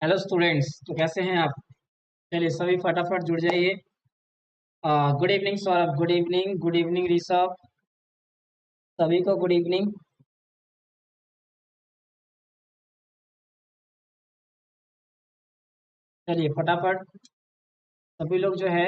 Hello students, तो कैसे हैं आप? चलिए सभी फटाफट जुड़ जाइए। Good evening Saurabh, good evening Rishabh, सभी को गुड इवनिंग। चलिए फटाफट सभी लोग जो है।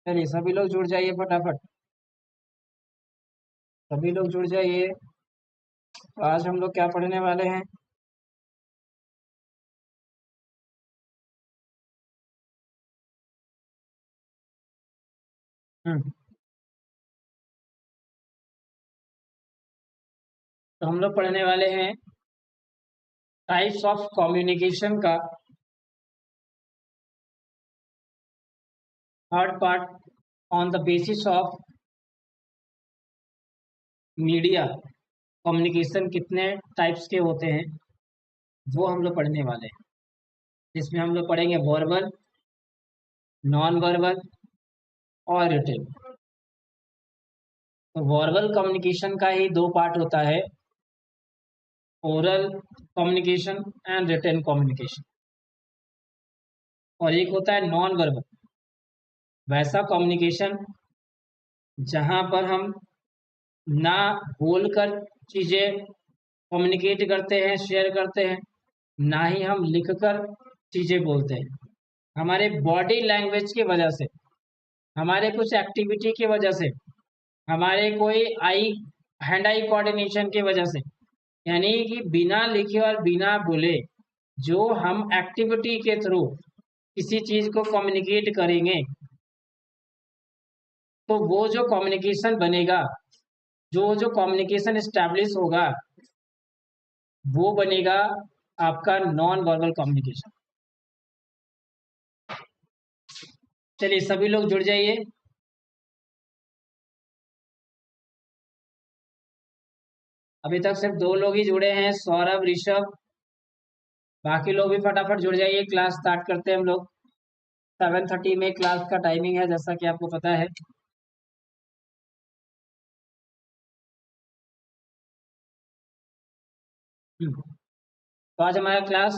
चलिए सभी लोग जुड़ जाइए फटाफट। सभी लोग जुड़ जाइए। तो आज हम लोग क्या पढ़ने वाले हैं? हम्म तो हम लोग पढ़ने वाले हैं टाइप्स ऑफ कम्युनिकेशन का third part, on the basis of media. Communication कितने टाइप्स के होते हैं वो हम लोग पढ़ने वाले हैं, जिसमें हम लोग पढ़ेंगे वर्बल, नॉन वर्बल और रिटन। तो वर्बल कम्युनिकेशन का ही दो पार्ट होता है, oral communication and written communication. और एक होता है नॉन वर्बल, वैसा कम्युनिकेशन जहां पर हम ना बोलकर चीजें कम्युनिकेट करते हैं, शेयर करते हैं, ना ही हम लिखकर चीजें बोलते हैं। हमारे बॉडी लैंग्वेज की वजह से, हमारे कुछ एक्टिविटी की वजह से, हमारे कोई आई हैंड आई कोऑर्डिनेशन की वजह से, यानी कि बिना लिखे और बिना बोले जो हम एक्टिविटी के थ्रू किसी चीज को कम्युनिकेट करेंगे, तो वो जो कम्युनिकेशन बनेगा, जो कम्युनिकेशन एस्टैब्लिश होगा, वो बनेगा आपका नॉन वर्बल कम्युनिकेशन। चलिए सभी लोग जुड़ जाइए। अभी तक सिर्फ दो लोग ही जुड़े हैं, सौरभ ऋषभ। बाकी लोग भी फटाफट जुड़ जाइए, क्लास स्टार्ट करते हैं हम लोग। 7:30 में क्लास का टाइमिंग है, जैसा कि आपको पता है। तो आज हमारा क्लास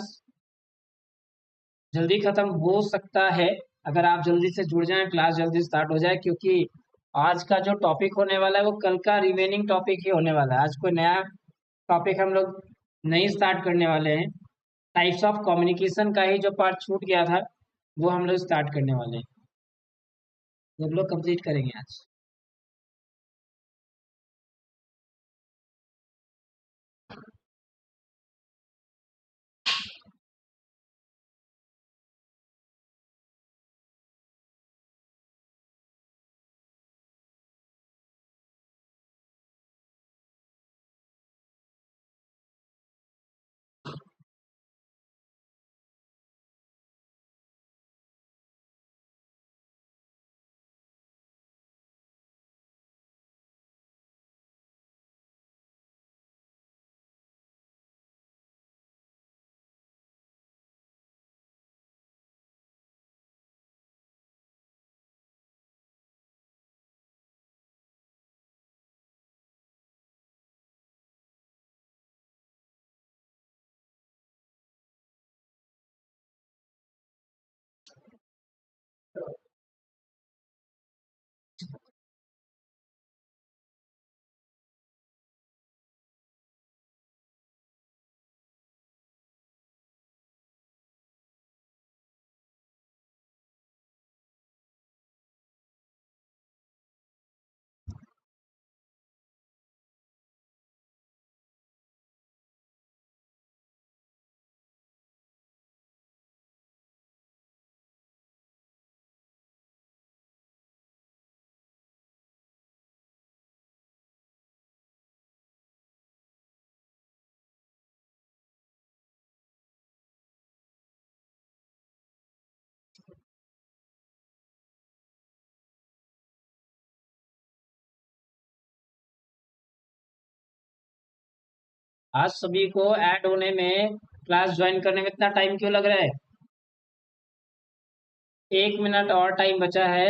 जल्दी खत्म हो सकता है, अगर आप जल्दी से जुड़ जाएं, क्लास जल्दी स्टार्ट हो जाए, क्योंकि आज का जो टॉपिक होने वाला है वो कल का रिमेनिंग टॉपिक ही होने वाला है। आज कोई नया टॉपिक हम लोग नहीं स्टार्ट करने वाले हैं। टाइप्स ऑफ कम्युनिकेशन का ही जो पार्ट छूट गया था वो हम लोग स्टार्ट करने वाले हैं, वो हम लोग कंप्लीट करेंगे आज। आज सभी को ऐड होने में क्लास ज्वाइन करने में इतना टाइम क्यों लग रहा है? 1 मिनट और टाइम बचा है।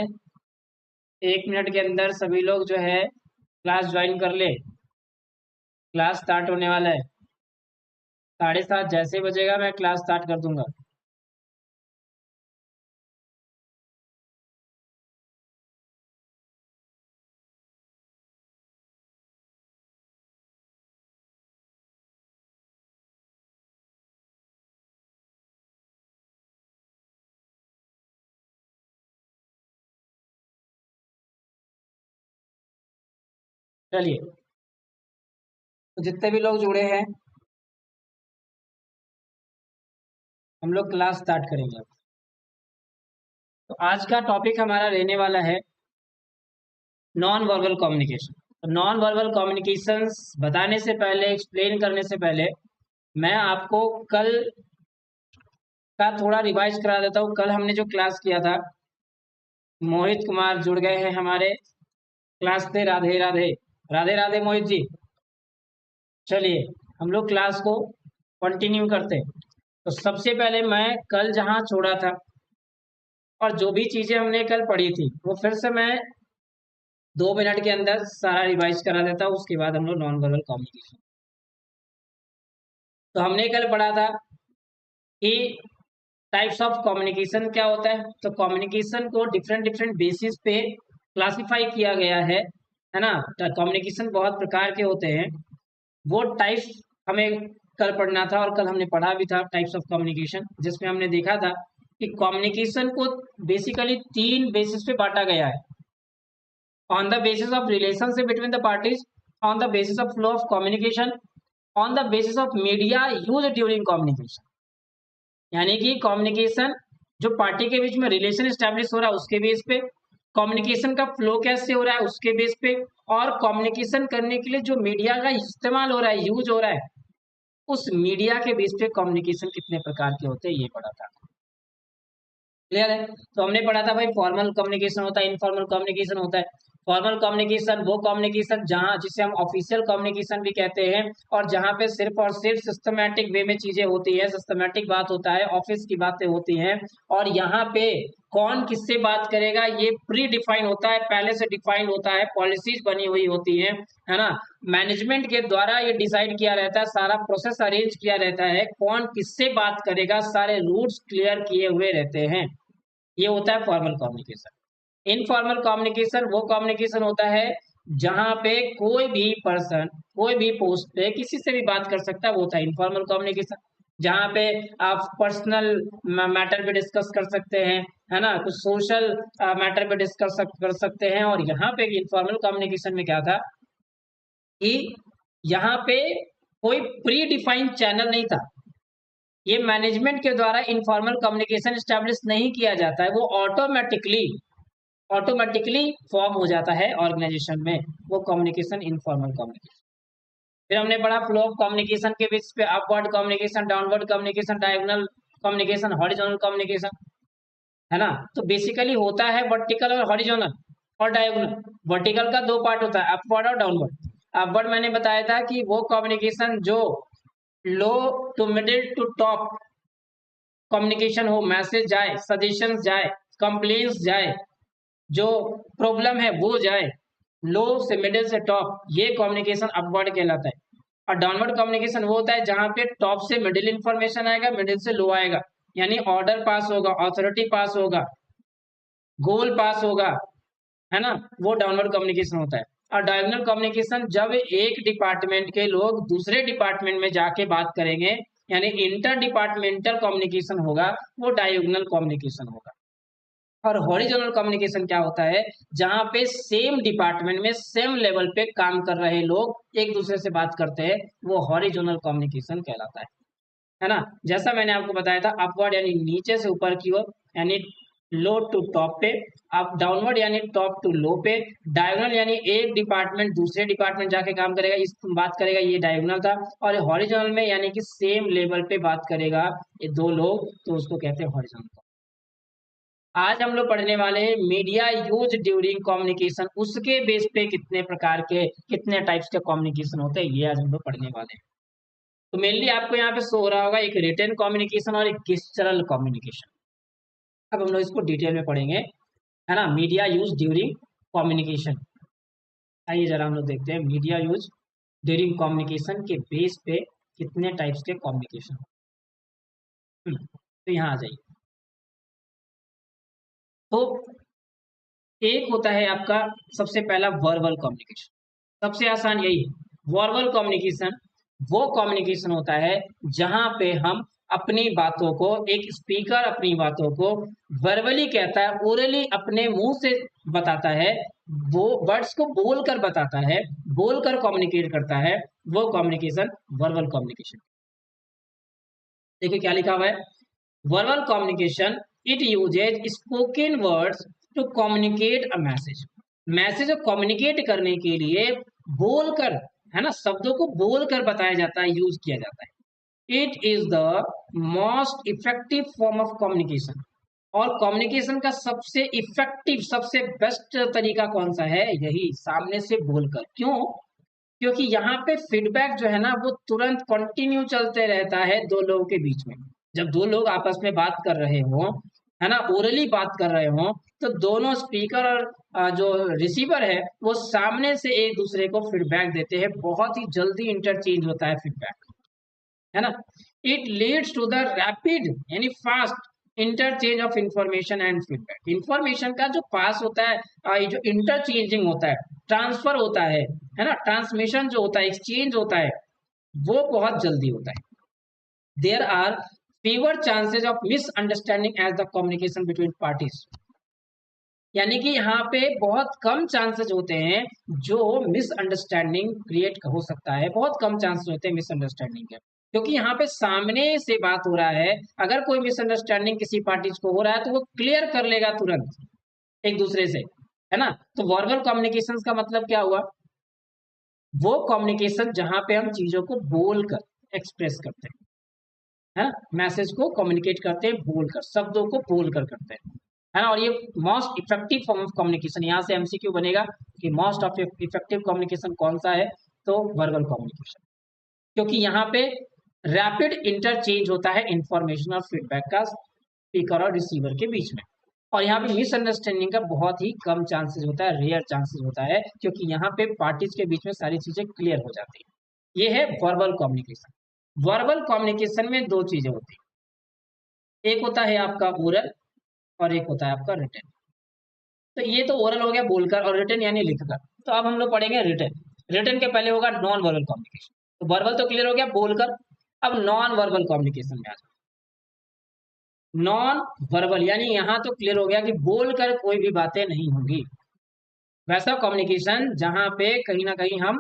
1 मिनट के अंदर सभी लोग जो है क्लास ज्वाइन कर ले। क्लास स्टार्ट होने वाला है। 7:30 जैसे बजेगा मैं क्लास स्टार्ट कर दूंगा। चलिए, तो जितने भी लोग जुड़े हैं हम लोग क्लास स्टार्ट करेंगे अब। तो आज का टॉपिक हमारा रहने वाला है नॉन वर्बल कम्युनिकेशन। तो नॉन वर्बल कम्युनिकेशंस बताने से पहले, एक्सप्लेन करने से पहले, मैं आपको कल का थोड़ा रिवाइज करा देता हूँ। कल हमने जो क्लास किया था, मोहित कुमार जुड़ गए हैं हमारे क्लास से। राधे राधे। राधे राधे मोहित जी। चलिए, हम लोग क्लास को कंटिन्यू करते हैं। तो सबसे पहले मैं कल जहाँ छोड़ा था और जो भी चीजें हमने कल पढ़ी थी वो फिर से मैं 2 मिनट के अंदर सारा रिवाइज करा देता हूँ। उसके बाद हम लोग नॉन वर्बल कम्युनिकेशन। तो हमने कल पढ़ा था कि टाइप्स ऑफ कम्युनिकेशन क्या होता है। तो कम्युनिकेशन को डिफरेंट डिफरेंट बेसिस पे क्लासिफाई किया गया है ना। कम्युनिकेशन बहुत प्रकार के होते हैं। वो टाइप्स हमें कल पढ़ना था और कल हमने पढ़ा भी था टाइप्स ऑफ कम्युनिकेशन, जिसमें हमने देखा था कि कम्युनिकेशन को बेसिकली 3 बेसिस पे बांटा गया है। On the basis of relationship between the parties, on the basis of flow of communication, on the basis of media use during communication. यानी कि कम्युनिकेशन जो पार्टी के बीच में रिलेशन स्टैब्लिश हो रहा है उसके बेस पे, कम्युनिकेशन का फ्लो कैसे हो रहा है उसके बेस पे, और कम्युनिकेशन करने के लिए जो मीडिया का इस्तेमाल हो रहा है, यूज हो रहा है, उस मीडिया के बेस पे कम्युनिकेशन कितने प्रकार के होते हैं ये पढ़ा था। क्लियर है? तो हमने पढ़ा था भाई, फॉर्मल कम्युनिकेशन होता है, इनफॉर्मल कम्युनिकेशन होता है। फॉर्मल कम्युनिकेशन वो कम्युनिकेशन जहाँ जिसे हम ऑफिशियल कम्युनिकेशन भी कहते हैं, और जहाँ पे सिर्फ और सिर्फ सिस्टमैटिक वे में चीजें होती है, सिस्टमैटिक बात होता है, ऑफिस की बातें होती हैं। और यहाँ पे कौन किससे बात करेगा ये प्री डिफाइन होता है, पहले से डिफाइन होता है, पॉलिसीज बनी हुई होती है ना। मैनेजमेंट के द्वारा ये डिसाइड किया रहता है, सारा प्रोसेस अरेंज किया रहता है, कौन किससे बात करेगा, सारे रूट्स क्लियर किए हुए रहते हैं। ये होता है फॉर्मल कम्युनिकेशन। इनफॉर्मल कम्युनिकेशन वो कम्युनिकेशन होता है जहां पे कोई भी पर्सन कोई भी पोस्ट पे किसी से भी बात कर सकता है, वो होता है इनफॉर्मल कम्युनिकेशन। जहां पे आप पर्सनल मैटर पे डिस्कस कर सकते हैं, है ना, कुछ सोशल मैटर पे डिस्कस कर सकते हैं। और यहाँ पे इनफॉर्मल कम्युनिकेशन में क्या था कि यहाँ पे कोई प्री डिफाइंड चैनल नहीं था। ये मैनेजमेंट के द्वारा इनफॉर्मल कम्युनिकेशन स्टैब्लिश नहीं किया जाता है, वो ऑटोमेटिकली ऑटोमेटिकली फॉर्म हो जाता है ऑर्गेनाइजेशन में, वो कम्युनिकेशन इनफॉर्मल कम्युनिकेशन। फिर हमने पढ़ा फ्लो ऑफ कम्युनिकेशन के बीच पे upward communication, downward communication, diagonal communication, horizontal communication, है ना। तो बेसिकली होता है वर्टिकल और हॉरिजॉन्टल और डायगोनल। वर्टिकल का 2 पार्ट होता है, अपवर्ड और डाउनवर्ड। अपवर्ड मैंने बताया था कि वो कम्युनिकेशन जो low to middle to top communication हो, मैसेज जाए, सजेशंस जाए, कंप्लेंट्स जाए, जो प्रॉब्लम है वो जाए, लो से मिडिल से टॉप, ये कम्युनिकेशन अपवर्ड कहलाता है। और डाउनवर्ड कम्युनिकेशन वो होता है जहां पे टॉप से मिडिल इंफॉर्मेशन आएगा, मिडिल से लो आएगा, यानी ऑर्डर पास होगा, ऑथोरिटी पास होगा, गोल पास होगा, है ना, वो डाउनवर्ड कम्युनिकेशन होता है। और डायगोनल कम्युनिकेशन जब एक डिपार्टमेंट के लोग दूसरे डिपार्टमेंट में जाके बात करेंगे, यानी इंटर डिपार्टमेंटल कम्युनिकेशन होगा, वो डायगोनल कम्युनिकेशन होगा। और हॉरिजॉन्टल कम्युनिकेशन क्या होता है, जहां पे सेम डिपार्टमेंट में सेम लेवल पे काम कर रहे लोग एक दूसरे से बात करते हैं, वो हॉरिजॉन्टल कम्युनिकेशन कहलाता है ना। जैसा मैंने आपको बताया था, अपवर्ड यानी नीचे से ऊपर की ओर, यानी लो टू टॉप पे, अप डाउनवर्ड यानी टॉप टू लो पे, डायगोनल यानी एक डिपार्टमेंट दूसरे डिपार्टमेंट जाके काम करेगा, इस बात करेगा, ये डायगोनल था। और हॉरिजॉन्टल में यानी कि सेम लेवल पे बात करेगा ये 2 लोग, तो उसको कहते हैं हॉरिजॉन्टल। आज हम लोग पढ़ने वाले हैं मीडिया यूज ड्यूरिंग कम्युनिकेशन, उसके बेस पे कितने प्रकार के, कितने टाइप्स के कम्युनिकेशन होते हैं, ये आज हम लोग पढ़ने वाले हैं। तो मेनली आपको यहाँ पे शो हो रहा होगा एक रिटन कम्युनिकेशन और एक गेस्चरल कम्युनिकेशन। अब हम लोग इसको डिटेल में पढ़ेंगे, है ना। मीडिया यूज ड्यूरिंग कम्युनिकेशन, आइए जरा हम लोग देखते हैं मीडिया यूज ड्यूरिंग कम्युनिकेशन के बेस पे कितने टाइप्स के कम्युनिकेशन। तो यहाँ आ जाइए। तो एक होता है आपका सबसे पहला वर्बल कम्युनिकेशन, सबसे आसान यही है। वर्बल कम्युनिकेशन वो कम्युनिकेशन होता है जहां पे हम अपनी बातों को, एक स्पीकर अपनी बातों को वर्बली कहता है, ओरली अपने मुंह से बताता है, वो वर्ड्स को बोलकर बताता है, बोलकर कम्युनिकेट करता है, वो कम्युनिकेशन वर्बल कम्युनिकेशन। देखिए क्या लिखा हुआ है, verbal communication it uses spoken words to communicate a message। Message को कम्युनिकेट करने के लिए बोलकर, है ना, शब्दों को बोलकर बताया जाता है, यूज किया जाता है। It is the most effective form of communication. और कम्युनिकेशन का सबसे इफेक्टिव, सबसे बेस्ट तरीका कौन सा है, यही सामने से बोलकर। क्यों? क्योंकि यहाँ पे फीडबैक जो है ना वो तुरंत कंटिन्यू चलते रहता है दो लोगों के बीच में। जब दो लोग आपस में बात कर रहे हो, है ना, ओरली बात कर रहे हो, तो दोनों स्पीकर और जो रिसीवर है वो सामने से एक दूसरे को फीडबैक देते हैं, बहुत ही जल्दी इंटरचेंज होता है फीडबैक, है ना। It leads to the rapid यानी fast interchange of information and feedback. Information का जो पास होता है, ये जो इंटरचेंजिंग होता है, ट्रांसफर होता है ना, ट्रांसमिशन जो होता है, एक्सचेंज होता है, वो बहुत जल्दी होता है। There are fewer chances of misunderstanding as the communication between parties। यानी कि यहाँ पे बहुत कम चांसेस होते हैं जो मिसअंडरस्टैंडिंग क्रिएट हो सकता है, बहुत कम चांसेस होते हैं मिसअंडरस्टैंडिंग के, क्योंकि यहाँ पे सामने से बात हो रहा है। अगर कोई मिसअंडरस्टैंडिंग किसी पार्टीज को हो रहा है तो वो क्लियर कर लेगा तुरंत एक दूसरे से, है ना। तो वर्बल कम्युनिकेशन का मतलब क्या हुआ, वो कम्युनिकेशन जहाँ पे हम चीजों को बोलकर एक्सप्रेस करते हैं, है ना, मैसेज को कम्युनिकेट करते हैं बोलकर, शब्दों को बोलकर करते हैं, है ना। और ये most effective form of communication, यहाँ से एमसीक्यू बनेगा कि मोस्ट ऑफ इफेक्टिव कम्युनिकेशन कौन सा है, तो वर्बल कम्युनिकेशन। क्योंकि यहाँ पे रैपिड इंटरचेंज होता है इंफॉर्मेशन और फीडबैक का स्पीकर और रिसीवर के बीच में। और यहाँ पे मिसअंडरस्टैंडिंग का बहुत ही कम चांसेस होता है, रेयर चांसेस होता है, क्योंकि यहाँ पे पार्टीज के बीच में सारी चीजें क्लियर हो जाती है। ये है वर्बल कम्युनिकेशन। वर्बल कम्युनिकेशन में दो चीजें होती है, एक होता है आपका ओरल और एक होता है आपका रिटन। तो ये तो ओरल हो गया बोलकर, और रिटन यानी लिखकर। तो अब हम लोग पढ़ेंगे रिटन। रिटन के पहले होगा नॉन वर्बल कम्युनिकेशन। तो वर्बल तो क्लियर हो गया बोलकर, अब नॉन वर्बल कम्युनिकेशन में आ जाओ। नॉन वर्बल यानी यहाँ तो क्लियर हो गया कि बोलकर कोई भी बातें नहीं होंगी। वैसा कम्युनिकेशन जहां पे कहीं ना कहीं हम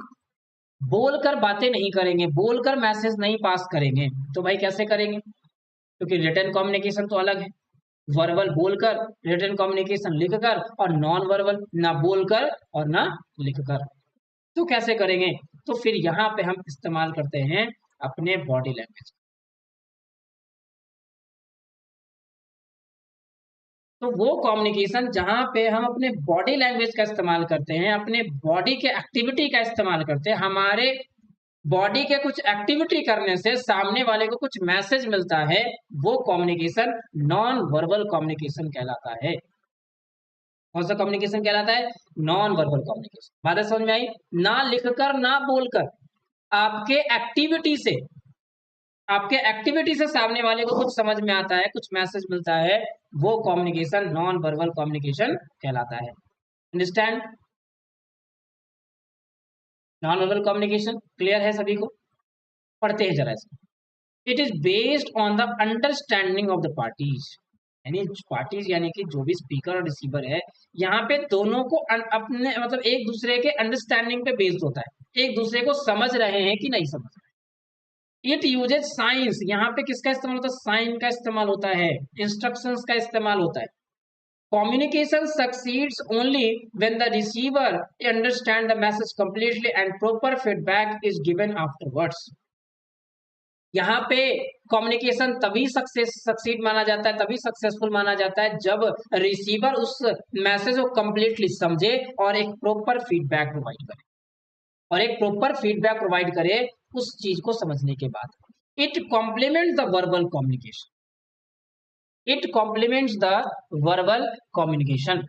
बोलकर बातें नहीं करेंगे, बोलकर मैसेज नहीं पास करेंगे। तो भाई कैसे करेंगे, क्योंकि रिटन कम्युनिकेशन तो अलग है, वर्बल बोलकर, रिटन कम्युनिकेशन लिखकर, और नॉन वर्बल ना बोलकर और ना लिखकर। तो कैसे करेंगे, तो फिर यहाँ पे हम इस्तेमाल करते हैं अपने बॉडी लैंग्वेज। तो वो कम्युनिकेशन जहां पे हम अपने बॉडी लैंग्वेज का इस्तेमाल करते हैं, अपने बॉडी के एक्टिविटी का इस्तेमाल करते हैं, हमारे बॉडी के कुछ एक्टिविटी करने से सामने वाले को कुछ मैसेज मिलता है, वो कम्युनिकेशन नॉन वर्बल कम्युनिकेशन कहलाता है। कौन सा कम्युनिकेशन कहलाता है, नॉन वर्बल कम्युनिकेशन। बात समझ में आई, ना लिखकर ना बोलकर, आपके एक्टिविटी से, आपके एक्टिविटी से सामने वाले को कुछ समझ में आता है, कुछ मैसेज मिलता है, वो कम्युनिकेशन नॉन वर्बल कम्युनिकेशन कहलाता है। Understand, non verbal communication clear है सभी को? पढ़ते हैं जरा इसको। It is based on the understanding of the parties. यानी पार्टीज यानी कि जो भी स्पीकर और रिसीवर है, यहाँ पे दोनों को अपने मतलब एक दूसरे के अंडरस्टैंडिंग पे बेस्ड होता है, एक दूसरे को समझ रहे हैं कि नहीं समझ रहे। इट यूजेज साइंस, यहाँ पे किसका इस्तेमाल होता है, साइन का इस्तेमाल होता है, इंस्ट्रक्शंस का इस्तेमाल होता है। Communication succeeds only when the receiver understands the message completely and proper feedback is given afterwards। यहाँ पे कम्युनिकेशन तभी सक्सीड माना जाता है, तभी सक्सेसफुल माना जाता है जब रिसीवर उस मैसेज को कंप्लीटली समझे और एक प्रॉपर फीडबैक प्रोवाइड करे, और एक प्रॉपर फीडबैक प्रोवाइड करे उस चीज को समझने के बाद। It compliments the verbal communication, it compliments the verbal communication.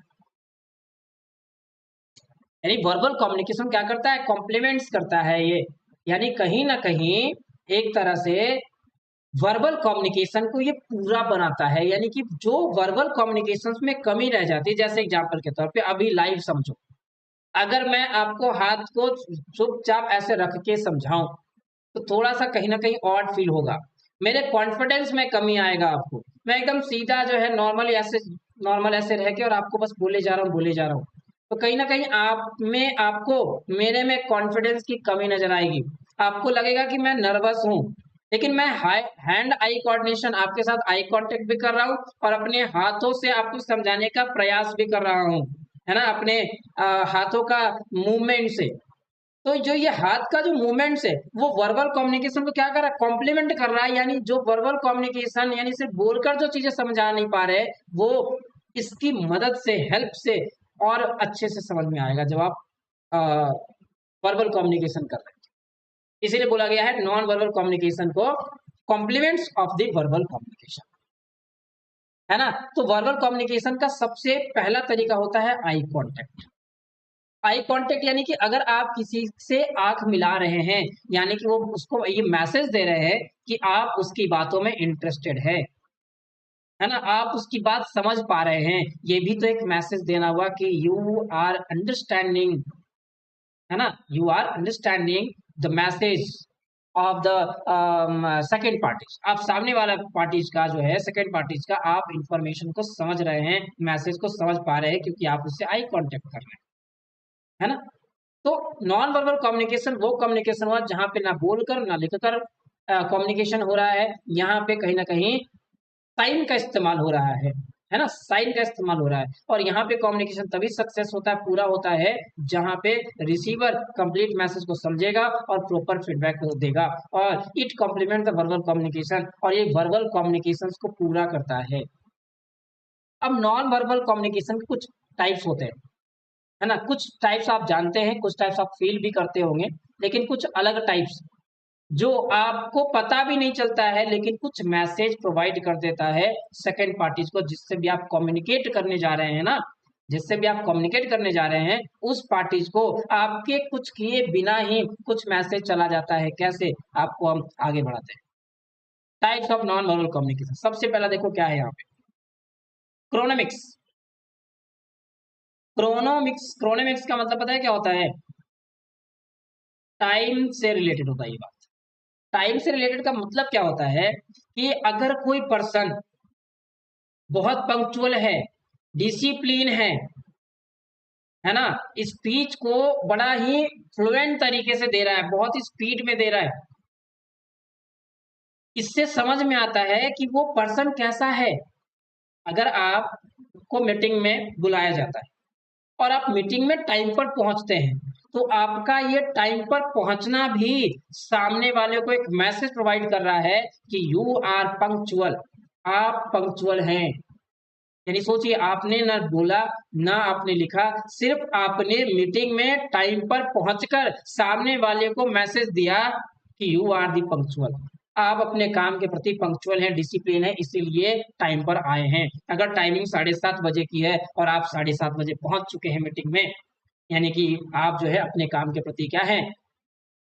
यानी वर्बल कम्युनिकेशन क्या करता है, कॉम्प्लीमेंट्स करता है ये, यानी कहीं ना कहीं एक तरह से वर्बल कम्युनिकेशन को ये पूरा बनाता है। यानी कि जो वर्बल कम्युनिकेशन में कमी रह जाती है, जैसे एग्जांपल के तौर पे अभी लाइव समझो, अगर मैं आपको हाथ को चुपचाप ऐसे रख के समझाऊं तो थोड़ा सा कहीं ना कहीं ऑड फील होगा, मेरे कॉन्फिडेंस में कमी आएगा आपको। मैं एकदम सीधा जो है नॉर्मल ऐसे रह के और आपको बस बोले जा रहा हूँ बोले जा रहा हूँ, तो कहीं ना कहीं आप में आपको मेरे में कॉन्फिडेंस की कमी नजर आएगी। आपको लगेगा कि मैं नर्वस हूँ, लेकिन मैं हैंड आई कोऑर्डिनेशन आपके साथ आई कांटेक्ट भी कर रहा हूँ और अपने हाथों से आपको समझाने का प्रयास भी कर रहा हूँ, है ना, अपने हाथों का मूवमेंट से। तो जो ये हाथ का जो मूवमेंट्स है वो वर्बल कम्युनिकेशन को क्या कर रहा है, कॉम्प्लीमेंट कर रहा है। यानी जो वर्बल कम्युनिकेशन यानी सिर्फ बोलकर जो चीजें समझा नहीं पा रहे, वो इसकी मदद से, हेल्प से और अच्छे से समझ में आएगा जब आप वर्बल कम्युनिकेशन कर रहे हैं। इसीलिए बोला गया है नॉन वर्बल कम्युनिकेशन को compliments of the verbal communication, है ना। तो वर्बल कम्युनिकेशन का सबसे पहला तरीका होता है आई कांटेक्ट। आई कांटेक्ट यानी कि अगर आप किसी से आंख मिला रहे हैं, यानी कि वो उसको ये मैसेज दे रहे हैं कि आप उसकी बातों में इंटरेस्टेड है ना, आप उसकी बात समझ पा रहे हैं, ये भी तो एक मैसेज देना हुआ कि यू आर अंडरस्टैंडिंग, है ना, you are understanding the message of the second parties. आप सामने वाला पार्टीज का जो है, सेकेंड पार्टीज का आप इंफॉर्मेशन को समझ रहे हैं, मैसेज को समझ पा रहे हैं, क्योंकि आप उससे आई कांटेक्ट कर रहे हैं, है ना। तो नॉन वर्बल कम्युनिकेशन वो कम्युनिकेशन हुआ जहां पे ना बोलकर ना लिखकर कम्युनिकेशन हो रहा है, यहाँ पे कहीं ना कहीं साइन का इस्तेमाल हो रहा है ना, साइन का इस्तेमाल हो रहा है। और यहाँ पे कम्युनिकेशन तभी सक्सेस होता है, पूरा होता है, जहां पे रिसीवर कंप्लीट मैसेज को समझेगा और प्रॉपर फीडबैक देगा, और it compliment the verbal communication, और ये वर्बल कम्युनिकेशन को पूरा करता है। अब नॉन वर्बल कम्युनिकेशन के कुछ टाइप्स होते हैं, है ना, कुछ टाइप्स आप जानते हैं, कुछ टाइप्स आप फील भी करते होंगे, लेकिन कुछ अलग टाइप्स जो आपको पता भी नहीं चलता है, लेकिन कुछ मैसेज प्रोवाइड कर देता है सेकंड पार्टीज को, जिससे भी आप कम्युनिकेट करने जा रहे हैं ना, जिससे भी आप कम्युनिकेट करने जा रहे हैं उस पार्टीज को आपके कुछ किए बिना ही कुछ मैसेज चला जाता है। कैसे, आपको हम आगे बढ़ाते हैं। Types of non verbal communication, सबसे पहला देखो क्या है यहाँ पे, क्रोनोमिक्स। क्रोनोमिक्स का मतलब पता है क्या होता है, टाइम से रिलेटेड होता है ये बात। टाइम से रिलेटेड का मतलब क्या होता है कि अगर कोई पर्सन बहुत पंक्चुअल है, डिसिप्लिन है ना, स्पीच को बड़ा ही फ्लुएंट तरीके से दे रहा है, बहुत ही स्पीड में दे रहा है, इससे समझ में आता है कि वो पर्सन कैसा है। अगर आपको मीटिंग में बुलाया जाता है और आप मीटिंग में टाइम पर पहुंचते हैं, तो आपका ये टाइम पर पहुंचना भी सामने वाले को एक मैसेज प्रोवाइड कर रहा है कि यू आर पंक्चुअल, आप पंक्चुअल हैं। यानी सोचिए, आपने ना बोला ना आपने लिखा, सिर्फ आपने मीटिंग में टाइम पर पहुंचकर सामने वाले को मैसेज दिया कि यू आर दी पंक्चुअल, आप अपने काम के प्रति पंक्चुअल हैं, डिसिप्लिन है, इसीलिए टाइम पर आए हैं। अगर टाइमिंग 7:30 बजे की है और आप 7:30 बजे पहुंच चुके हैं मीटिंग में, यानी कि आप जो है अपने काम के प्रति क्या है,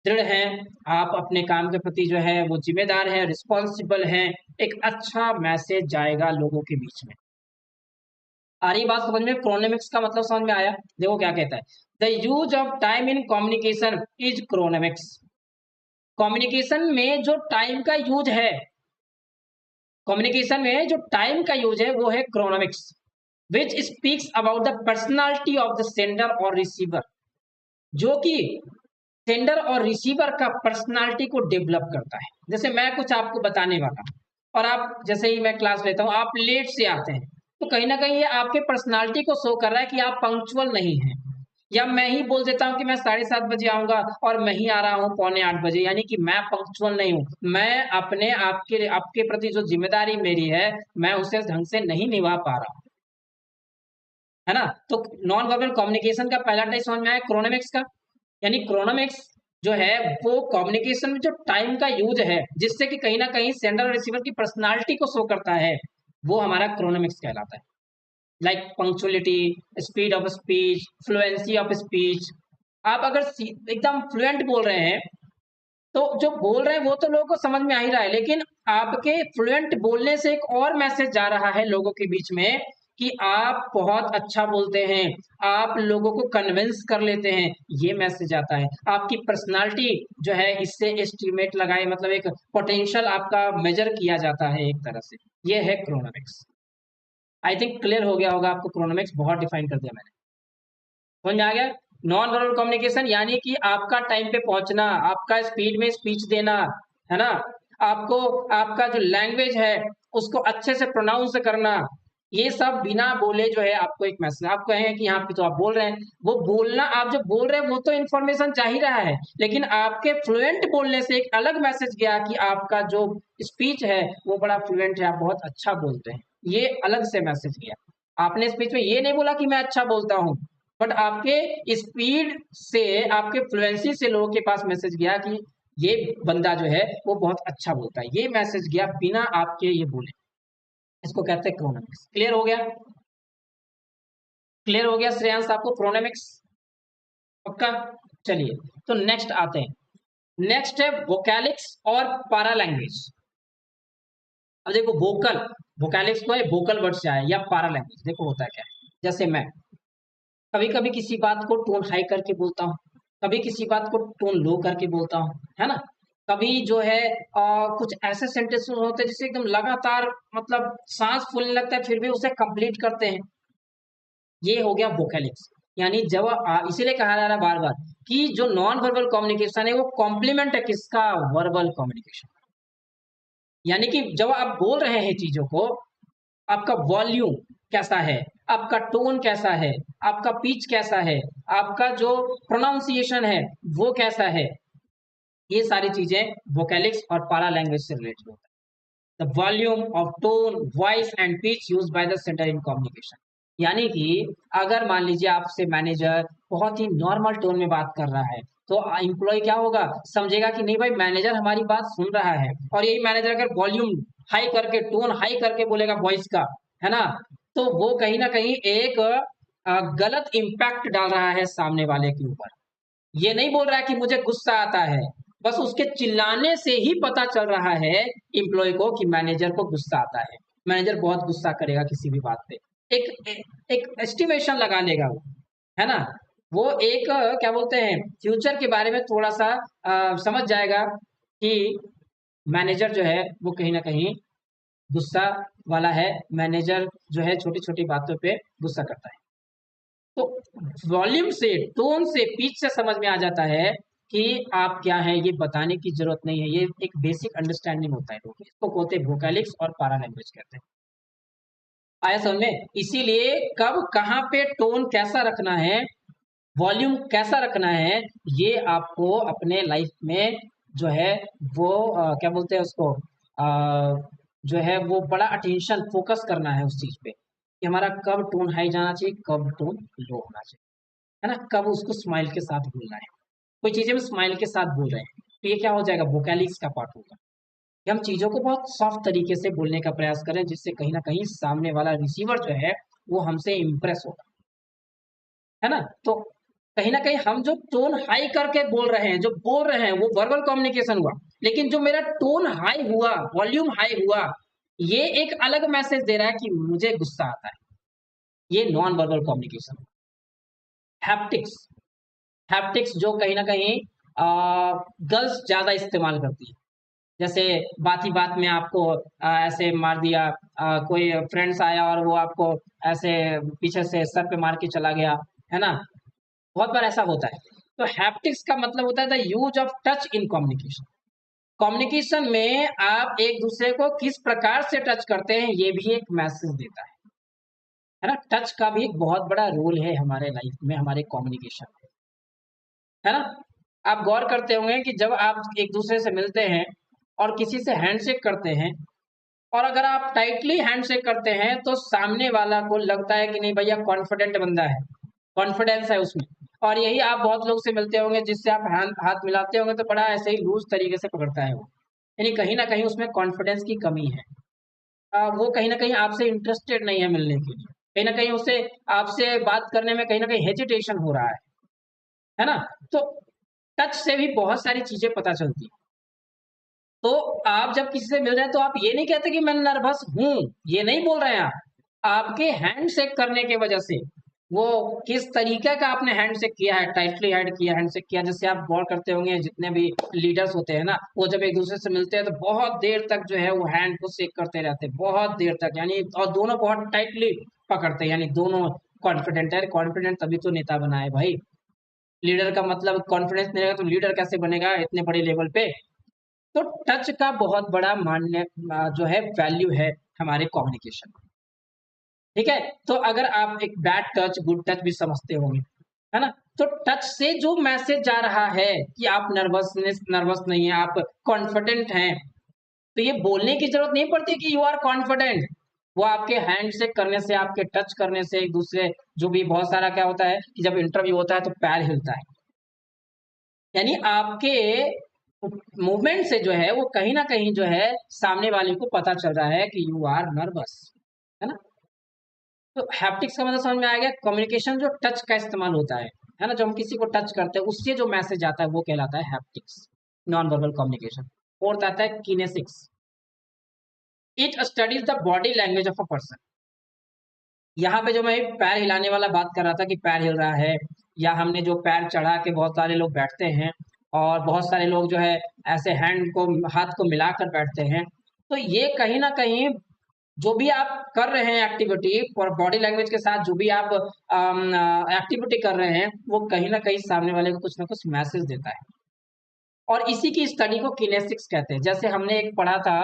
दृढ़ हैं, आप अपने काम के प्रति जो है वो जिम्मेदार है, रिस्पॉन्सिबल हैं, एक अच्छा मैसेज जाएगा लोगों के बीच में। आ रही बात समझ में, क्रोनोमिक्स का मतलब समझ में आया। देखो क्या कहता है, the use of time in communication is chronemics. Communication में जो टाइम का यूज है, कम्युनिकेशन में जो टाइम का यूज है वो है chronemics, which speaks about the personality of the sender और रिसीवर, जो कि सेंडर और रिसीवर का पर्सनालिटी को डेवलप करता है। जैसे मैं कुछ आपको बताने वाला हूं और आप, जैसे ही मैं क्लास लेता हूं, आप लेट से आते हैं, तो कहीं ना कहीं ये आपके पर्सनालिटी को शो कर रहा है कि आप पंक्चुअल नहीं हैं। या मैं ही बोल देता हूं कि मैं 7:30 बजे आऊंगा और मैं ही आ रहा हूं 7:45 बजे, यानी कि मैं पंक्चुअल नहीं हूं, मैं अपने आपके आपके प्रति जो जिम्मेदारी मेरी है, मैं उसे ढंग से नहीं निभा पा रहा हूं, है ना। तो नॉन वर्बल कम्युनिकेशन का पहला टाइप समझ में आया, क्रोनोमिक्स का। यानी क्रोनोमिक्स जो है वो कम्युनिकेशन में जो टाइम का यूज है, जिससे कि कहीं ना कहीं सेंडर और रिसीवर की पर्सनालिटी को शो करता है, वो हमारा क्रोनोमिक्स कहलाता है। Like punctuality, speed of speech, fluency of speech. आप अगर एकदम फ्लुएंट बोल रहे हैं, तो जो बोल रहे हैं वो तो लोगों को समझ में आ ही रहा है, लेकिन आपके फ्लुएंट बोलने से एक और मैसेज जा रहा है लोगों के बीच में कि आप बहुत अच्छा बोलते हैं, आप लोगों को कन्विंस कर लेते हैं, ये मैसेज आता है। आपकी पर्सनालिटी जो है इससे एस्टिमेट लगाए, मतलब एक पोटेंशियल आपका मेजर किया जाता है एक तरह से। ये है क्रोनोमिक्स। आई थिंक क्लियर हो गया होगा आपको, क्रोनोमिक्स बहुत डिफाइन कर दिया मैंने। समझ में आ गया? नॉन वर्बल कम्युनिकेशन यानी कि आपका टाइम पे पहुंचना, आपका स्पीड में स्पीच देना, है ना, आपको आपका जो लैंग्वेज है उसको अच्छे से प्रोनाउंस करना, ये सब बिना बोले जो है आपको एक मैसेज, आप कहेंगे कि यहाँ पे तो आप बोल रहे हैं, वो बोलना, आप जो बोल रहे हैं वो तो इन्फॉर्मेशन जा ही रहा है, लेकिन आपके फ्लुएंट बोलने से एक अलग मैसेज गया कि आपका जो स्पीच है वो बड़ा फ्लुएंट है, आप बहुत अच्छा बोलते हैं, ये अलग से मैसेज गया। आपने स्पीच में ये नहीं बोला कि मैं अच्छा बोलता हूँ, बट आपके स्पीड से, आपके फ्लुएंसी से लोगों के पास मैसेज गया कि ये बंदा जो है वो बहुत अच्छा बोलता है, ये मैसेज गया बिना आपके ये बोले। इसको कहते हैं क्रोनोमिक्स। क्लियर हो गया? क्लियर हो गया श्रेयांश आपको क्रोनोमिक्स? पक्का? चलिए, तो नेक्स्ट आते हैं। नेक्स्ट है वोकैलिक्स और पारा लैंग्वेज। अब देखो, वोकल, वोकैलिक्स को वोकल वर्ड से आया, या पारा लैंग्वेज। देखो होता है क्या है, जैसे मैं कभी कभी किसी बात को टोन हाई करके बोलता हूँ, कभी किसी बात को टोन लो करके बोलता हूँ, है ना। कभी जो है कुछ ऐसे सेंटेंस होते हैं जिसे एकदम लगातार, मतलब सांस फूलने लगता है फिर भी उसे कंप्लीट करते हैं, ये हो गया वोकैलिक्स। यानी जब इसीलिए कहा जा रहा है बार बार कि जो नॉन वर्बल कम्युनिकेशन है वो कॉम्प्लीमेंट है किसका, वर्बल कम्युनिकेशन। यानी कि जब आप बोल रहे हैं चीजों को, आपका वॉल्यूम कैसा है, आपका टोन कैसा है, आपका पिच कैसा है, आपका जो प्रोनाउंसिएशन है वो कैसा है, ये सारी चीजें वोकैलिक्स और पारा लैंग्वेज से रिलेटेड होता है। The volume of tone, voice and pitch use by the centre in communication. यानी कि अगर मान लीजिए आपसे मैनेजर बहुत ही नॉर्मल टोन में बात कर रहा है, तो एम्प्लॉय क्या होगा, समझेगा कि नहीं भाई मैनेजर हमारी बात सुन रहा है। और यही मैनेजर अगर वॉल्यूम हाई करके, टोन हाई करके बोलेगा वॉइस का, है ना, तो वो कहीं ना कहीं एक गलत इम्पैक्ट डाल रहा है सामने वाले के ऊपर। ये नहीं बोल रहा है कि मुझे गुस्सा आता है, बस उसके चिल्लाने से ही पता चल रहा है एम्प्लॉय को कि मैनेजर को गुस्सा आता है, मैनेजर बहुत गुस्सा करेगा किसी भी बात पे। एक एस्टिमेशन लगा लेगा वो, है ना। वो एक क्या बोलते हैं, फ्यूचर के बारे में थोड़ा सा समझ जाएगा कि मैनेजर जो है वो कहीं ना कहीं गुस्सा वाला है, मैनेजर जो है छोटी छोटी बातों पे गुस्सा करता है। तो वॉल्यूम से, टोन से, पिच से समझ में आ जाता है कि आप क्या हैं, ये बताने की जरूरत नहीं है, ये एक बेसिक अंडरस्टैंडिंग होता है लोगों को। इसको कहते हैं वोकैलिक्स और पारा लैंग्वेज कहते हैं। आया समझ में? इसीलिए कब कहाँ पे टोन कैसा रखना है, वॉल्यूम कैसा रखना है, ये आपको अपने लाइफ में जो है वो क्या बोलते हैं उसको, जो है वो बड़ा अटेंशन फोकस करना है उस चीज पे कि हमारा कब टोन हाई जाना चाहिए, कब टोन लो होना चाहिए, है ना, कब उसको स्माइल के साथ बोलना है। कोई चीजें हम स्माइल के साथ बोल रहे हैं तो ये क्या हो जाएगा, वोकैलिक्स का पार्ट होगा कि हम चीजों को बहुत सॉफ्ट तरीके से बोलने का प्रयास करें, जिससे कहीं ना कहीं सामने वाला रिसीवर जो है वो हमसे इम्प्रेस होगा, है ना। तो कहीं ना कहीं हम जो टोन हाई करके बोल रहे हैं, जो बोल रहे हैं वो वर्बल कम्युनिकेशन हुआ, लेकिन जो मेरा टोन हाई हुआ, वॉल्यूम हाई हुआ, ये एक अलग मैसेज दे रहा है कि मुझे गुस्सा आता है, ये non verbal communication. Haptics, haptics जो कहीं ना कहीं गर्ल्स ज्यादा इस्तेमाल करती है। जैसे बात ही बात में आपको ऐसे मार दिया, कोई फ्रेंड्स आया और वो आपको ऐसे पीछे से सर पे मार के चला गया, है ना, बहुत बार ऐसा होता है। तो हैप्टिक्स का मतलब होता है the use of touch in communication. Communication में आप एक दूसरे को किस प्रकार से टच करते हैं, ये भी एक मैसेज देता है ना। टच का भी एक बहुत बड़ा रोल है हमारे लाइफ में, हमारे कम्युनिकेशन में, है ना। आप गौर करते होंगे कि जब आप एक दूसरे से मिलते हैं और किसी से हैंडशेक करते हैं, और अगर आप टाइटली हैंडशेक करते हैं तो सामने वाला को लगता है कि नहीं भैया कॉन्फिडेंट बंदा है, कॉन्फिडेंस है उसमें। और यही आप बहुत लोग से मिलते होंगे जिससे आप हाथ हाथ मिलाते होंगे तो बड़ा ऐसे ही लूज तरीके से पकड़ता है वो, यानी कहीं ना कहीं उसमें कॉन्फिडेंस की कमी है। वो कहीं ना कहीं आपसे इंटरेस्टेड नहीं है मिलने के लिए, कहीं ना कहीं उसे आपसे बात करने में कहीं ना कहीं हेजिटेशन हो रहा है ना। तो टच से भी बहुत सारी चीजें पता चलती हैं। तो आप जब किसी से मिल रहे हैं तो आप ये नहीं कहते कि मैं नर्वस हूं, ये नहीं बोल रहे हैं आप। आपके हैंड शेक करने की वजह से, वो किस तरीके का आपने हैंड शेक किया है, टाइटली हैंड किया, हैंड शेक किया, जैसे आप गौर करते होंगे जितने भी लीडर्स होते हैं ना, वो जब एक दूसरे से मिलते हैं तो बहुत देर तक जो है वो हैंड को शेक करते रहते हैं, बहुत देर तक, यानी और दोनों बहुत टाइटली पकड़ते हैं, यानी दोनों कॉन्फिडेंट है। कॉन्फिडेंट तभी तो नेता बना है भाई। लीडर का मतलब कॉन्फिडेंस नहीं रहेगा तो लीडर कैसे बनेगा इतने बड़े लेवल पे। तो टच का बहुत बड़ा मान्य जो है वैल्यू है हमारे कम्युनिकेशन में। ठीक है, तो अगर आप एक बैड टच गुड टच भी समझते होंगे, है ना, तो टच से जो मैसेज जा रहा है कि आप नर्वस नहीं है, आप कॉन्फिडेंट हैं, तो ये बोलने की जरूरत नहीं पड़ती कि यू आर कॉन्फिडेंट। वो आपके हैंड से करने से, आपके टच करने से, एक दूसरे जो भी बहुत सारा क्या होता है कि जब इंटरव्यू होता है तो पैर हिलता है, यानी आपके मूवमेंट से जो है वो कहीं ना कहीं जो है सामने वाले को पता चल रहा है कि यू आर नर्वस, है ना। तो हैप्टिक्स का मतलब समझ में आ गया। कम्युनिकेशन जो टच का इस्तेमाल होता है ना, जो हम किसी को टच करते हैं उससे जो मैसेज आता है वो कहलाता है haptics, non verbal communication. Fourth आता है kinesics. It studies the body language of a person. यहाँ पे जो मैं पैर हिलाने वाला बात कर रहा था कि पैर हिल रहा है, या हमने जो पैर चढ़ा के बहुत सारे लोग बैठते हैं और बहुत सारे लोग जो है ऐसे हैंड को हाथ को मिलाकर बैठते हैं, तो ये कहीं ना कहीं जो भी आप कर रहे हैं एक्टिविटी और बॉडी लैंग्वेज के साथ जो भी आप एक्टिविटी कर रहे हैं वो कहीं ना कहीं सामने वाले को कुछ ना कुछ मैसेज देता है। और इसी की स्टडी को किनेसिक्स कहते हैं। जैसे हमने एक पढ़ा था,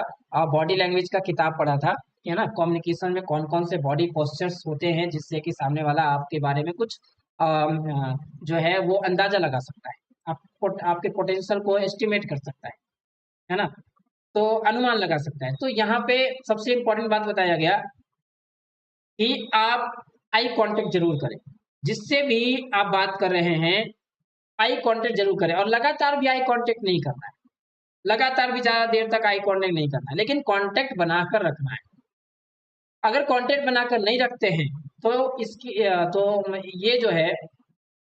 बॉडी लैंग्वेज का किताब पढ़ा था, है ना, कम्युनिकेशन में कौन कौन से बॉडी पोस्चर्स होते हैं जिससे कि सामने वाला आपके बारे में कुछ जो है वो अंदाजा लगा सकता है, आपको आपके पोटेंशियल को एस्टिमेट कर सकता है ना, तो अनुमान लगा सकता है। तो यहाँ पे सबसे इंपॉर्टेंट बात बताया गया कि आप आई कांटेक्ट जरूर करें, जिससे भी आप बात कर रहे हैं आई कांटेक्ट जरूर करें, और लगातार भी आई कांटेक्ट नहीं करना है, लगातार भी ज्यादा देर तक आई कांटेक्ट नहीं करना है, लेकिन कांटेक्ट बनाकर रखना है। अगर कांटेक्ट बनाकर नहीं रखते हैं तो तो ये जो है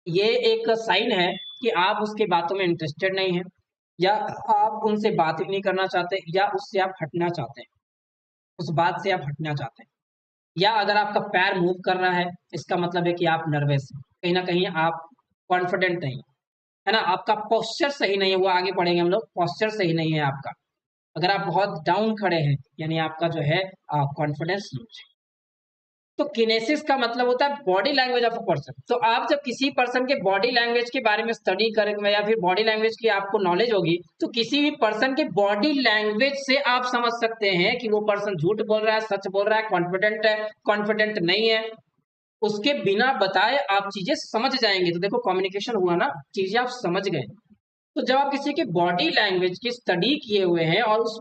ये एक साइन है कि आप उसकी बातों में इंटरेस्टेड नहीं है, या आप उनसे बात ही नहीं करना चाहते, या उससे आप हटना चाहते हैं, उस बात से आप हटना चाहते हैं। या अगर आपका पैर मूव कर रहा है इसका मतलब है कि आप नर्वस हैं, कहीं ना कहीं आप कॉन्फिडेंट नहीं, है ना, आपका पोस्चर सही नहीं है, वो आगे पढ़ेंगे हम लोग, पोस्चर सही नहीं है आपका। अगर आप बहुत डाउन खड़े हैं यानी आपका जो है कॉन्फिडेंस लूज है। तो किनेसिस का मतलब होता है body language of a person. तो आप जब किसी पर्सन के बॉडी लैंग्वेज के बारे में स्टडी करेंगे या फिर बॉडी लैंग्वेज की आपको नॉलेज होगी, तो किसी भी पर्सन के बॉडी लैंग्वेज से आप समझ सकते हैं कि वो पर्सन झूठ बोल रहा है, सच बोल रहा है, कॉन्फिडेंट है, कॉन्फिडेंट नहीं है। उसके बिना बताए आप चीजें समझ जाएंगे। तो देखो कम्युनिकेशन हुआ ना, चीजें आप समझ गए। तो जब आप किसी के बॉडी लैंग्वेज की स्टडी किए हुए हैं और उस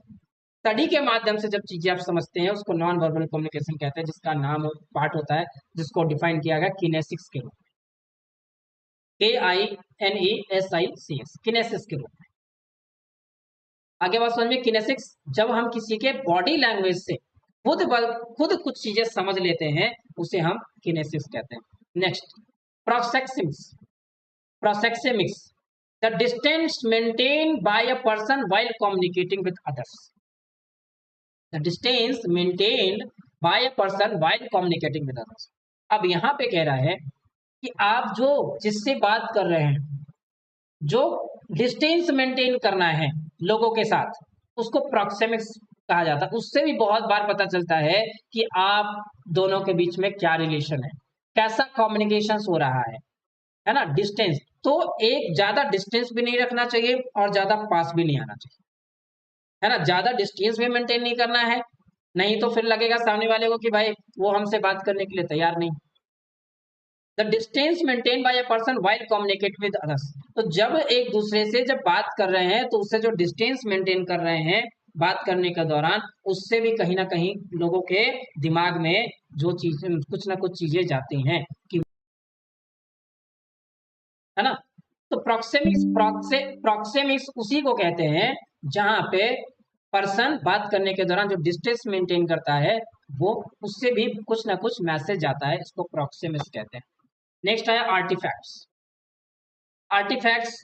स्टडी के माध्यम से जब चीजें आप समझते हैं उसको नॉन वर्बल कम्युनिकेशन कहते हैं, जिसका नाम पार्ट होता है, जिसको डिफाइन किया गया किनेसिक्स के रूप में, KINESICS, किनेसिक्स के रूप में। आगे बात समझ में, किनेसिक्स जब हम किसी के बॉडी लैंग्वेज से खुद कुछ चीजें समझ लेते हैं उसे हम किनेसिक्स कहते हैं। Next, proxemics. Proxemics, the distance maintain by a person while communicating with others। The distance maintained by a person while communicating with others। अब यहाँ पे कह रहा है कि आप जो जिससे बात कर रहे हैं, जो डिस्टेंस मेंटेन करना है लोगों के साथ, उसको प्रोक्सेमिक्स कहा जाता है। उससे भी बहुत बार पता चलता है कि आप दोनों के बीच में क्या रिलेशन है, कैसा कम्युनिकेशन हो रहा है ना। डिस्टेंस तो एक ज्यादा डिस्टेंस भी नहीं रखना चाहिए और ज्यादा पास भी नहीं आना चाहिए, है ना, ज्यादा डिस्टेंस भी मेंटेन नहीं करना है, नहीं तो फिर लगेगा सामने वाले को कि भाई वो हमसे बात करने के लिए तैयार नहीं। The distance maintain by a person while communicate with others. तो जब एक दूसरे से जब बात कर रहे हैं तो उससे जो डिस्टेंस मेंटेन कर रहे हैं बात करने के दौरान, उससे भी कहीं ना कहीं लोगों के दिमाग में जो चीज कुछ ना कुछ चीजें जाती हैं कि प्रोक्सेमिक्स उसी को कहते हैं जहां पे पर्सन बात करने के दौरान जो डिस्टेंस मेंटेन करता है वो उससे भी कुछ ना कुछ मैसेज जाता है, इसको प्रोक्सेमिक्स कहते हैं। नेक्स्ट आया आर्टिफैक्ट्स। आर्टिफैक्ट्स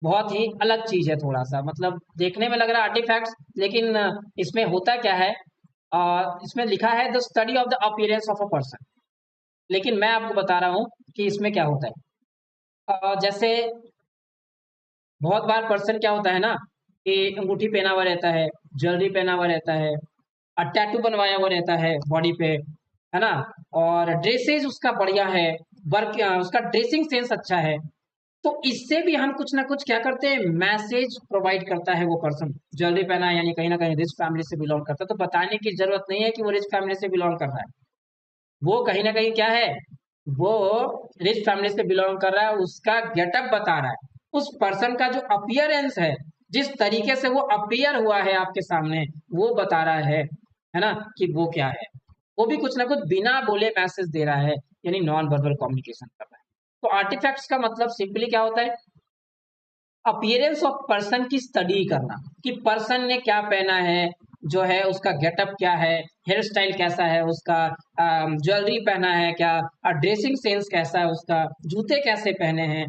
बहुत ही अलग चीज है, थोड़ा सा मतलब देखने में लग रहा है आर्टिफैक्ट्स, लेकिन इसमें होता क्या है, इसमें लिखा है the study of the appearance of a person, लेकिन मैं आपको बता रहा हूं कि इसमें क्या होता है। जैसे बहुत बार पर्सन क्या होता है ना कि अंगूठी पहना हुआ रहता है, ज्वेलरी पहना हुआ रहता है, और टैटू बनवाया हुआ रहता है बॉडी पे, है ना, और ड्रेसेस उसका बढ़िया है, वर्क उसका ड्रेसिंग सेंस अच्छा है। तो इससे भी हम कुछ ना कुछ क्या करते हैं, मैसेज प्रोवाइड करता है वो पर्सन। ज्वेलरी पहना है यानी कहीं ना कहीं रिच फैमिली से बिलोंग करता है, तो बताने की जरूरत नहीं है कि वो रिच फैमिली से बिलोंग कर रहा है। वो कहीं ना कहीं क्या है, वो रिच फैमिली से बिलोंग कर रहा है, उसका गेटअप बता रहा है, उस पर्सन का जो अपियरेंस है, जिस तरीके से वो अपियर हुआ है आपके सामने, वो बता रहा है ना, कि वो क्या है। वो भी कुछ ना कुछ बिना बोले मैसेज दे रहा है, यानी नॉन वर्बल कम्युनिकेशन कर रहा है। तो आर्टिफैक्ट्स का मतलब सिंपली क्या होता है, अपीयरेंस ऑफ पर्सन की स्टडी करना, कि पर्सन ने क्या पहना है, जो है उसका गेटअप क्या है, हेयर स्टाइल कैसा है उसका, ज्वेलरी पहना है क्या, ड्रेसिंग सेंस कैसा है उसका, जूते कैसे पहने हैं,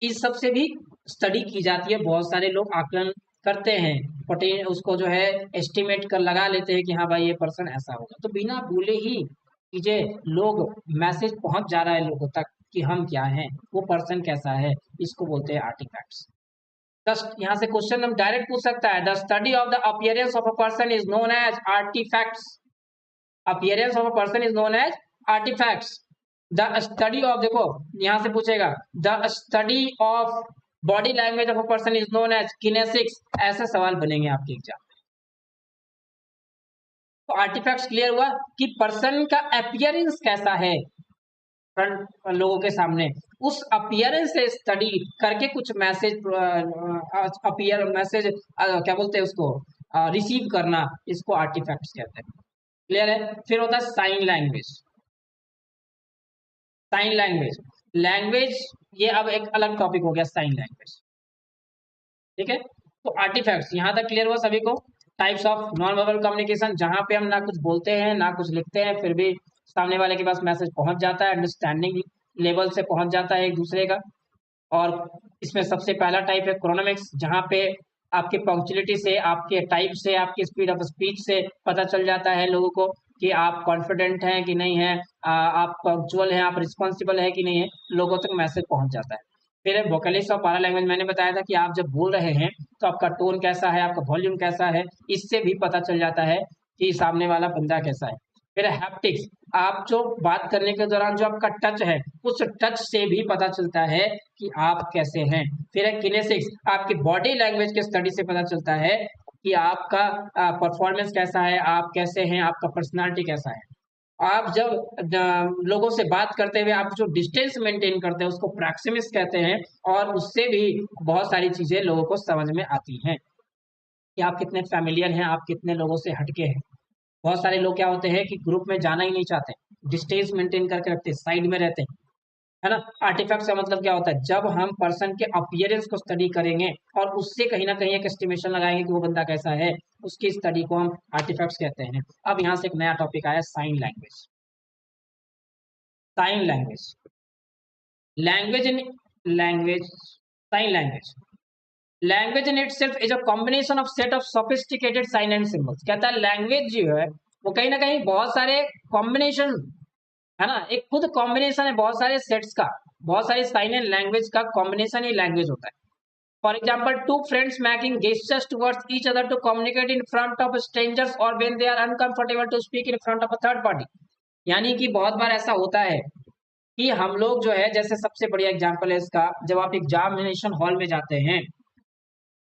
इस सब से भी स्टडी की जाती है। बहुत सारे लोग आकलन करते हैं, उसको जो है एस्टिमेट कर लगा लेते हैं कि हाँ भाई ये पर्सन ऐसा होगा। तो बिना बोले ही चीजें लोग मैसेज पहुंच जा रहा है लोगों तक कि हम क्या हैं, वो पर्सन कैसा है, इसको बोलते हैं आर्टिफैक्ट्स। यहाँ से क्वेश्चन हम डायरेक्ट पूछ सकता है, the study of the appearance of a person is known as artifacts. Appearance of a person is known as artifacts. The study of, देखो यहां से पूछेगा, the study of body language of a person is known as kinesics. ऐसे सवाल बनेंगे आपके exam में। तो आर्टिफैक्ट्स क्लियर हुआ कि पर्सन का अपीयरेंस कैसा है फ्रंट लोगों के सामने, उस अपीयरेंस से स्टडी करके कुछ मैसेज, अपीयर मैसेज क्या बोलते हैं उसको, रिसीव करना, इसको आर्टिफैक्ट्स कहते हैं। क्लियर है। फिर होता है sign language. Sign language, language ये अब एक अलग टॉपिक हो गया, साइन लैंग्वेज। ठीक है, तो आर्टिफैक्ट्स यहां तक क्लियर हुआ सभी को। Types of non verbal communication, जहां पे हम ना कुछ बोलते हैं ना कुछ लिखते हैं, फिर भी सामने वाले के पास मैसेज पहुंच जाता है, अंडरस्टैंडिंग लेवल से पहुंच जाता है एक दूसरे का। और इसमें सबसे पहला टाइप है क्रोनोमिक्स, जहां पे आपके पंक्चुअलिटी से, आपके टाइप से, आपकी स्पीड ऑफ स्पीच से पता चल जाता है लोगों को कि आप कॉन्फिडेंट हैं कि नहीं है, आप पंक्चुअल हैं, आप रिस्पॉन्सिबल है कि नहीं है, लोगों तक मैसेज पहुंच जाता है। फिर वोकलिक्स और पैरा लैंग्वेज, मैंने बताया था कि आप जब बोल रहे हैं तो आपका टोन कैसा है, आपका वॉल्यूम कैसा है, इससे भी पता चल जाता है कि सामने वाला बंदा कैसा है। फिर हैप्टिक्स, आप जो बात करने के दौरान जो आपका टच है, उस टच से भी पता चलता है कि आप कैसे हैं। फिर है किनेसिक्स, आपकी बॉडी लैंग्वेज के स्टडी से पता चलता है कि आपका परफॉर्मेंस कैसा है, आप कैसे हैं, आपका पर्सनालिटी कैसा है। आप जब लोगों से बात करते हुए आप जो डिस्टेंस मेंटेन करते हैं उसको प्रॉक्सिमिक्स कहते हैं, और उससे भी बहुत सारी चीजें लोगों को समझ में आती हैं कि आप कितने फैमिलियर हैं, आप कितने लोगों से हटके हैं। बहुत सारे लोग क्या होते हैं कि ग्रुप में जाना ही नहीं चाहते, डिस्टेंस मेंटेन करके रखते हैं, साइड में रहते हैं, है ना। आर्टिफैक्ट्स का मतलब क्या होता है, जब हम पर्सन के अपीयरेंस को स्टडी करेंगे और उससे कहीं ना कहीं एक एस्टिमेशन लगाएंगे कि वो बंदा कैसा है, उसकी स्टडी को हम आर्टिफैक्ट्स कहते हैं। अब यहाँ से एक नया टॉपिक आया, sign language. Sign language, language in language sign language, language in itself is a combination of set of sophisticated sign and symbols. कहता है लैंग्वेज जो है वो कहीं ना कहीं बहुत सारे कॉम्बिनेशन, है ना, एक खुद कॉम्बिनेशन है बहुत सारे सेट्स का, बहुत सारी साइन एंड लैंग्वेज का कॉम्बिनेशन ही लैंग्वेज होता है। For example, two friends making gestures towards each other to communicate in front of strangers or when they are uncomfortable to speak in front of a third party। यानी कि बहुत बार ऐसा होता है कि हम लोग जो है, जैसे सबसे बढ़िया एग्जाम्पल है इसका, जब आप एग्जामिनेशन हॉल में जाते हैं,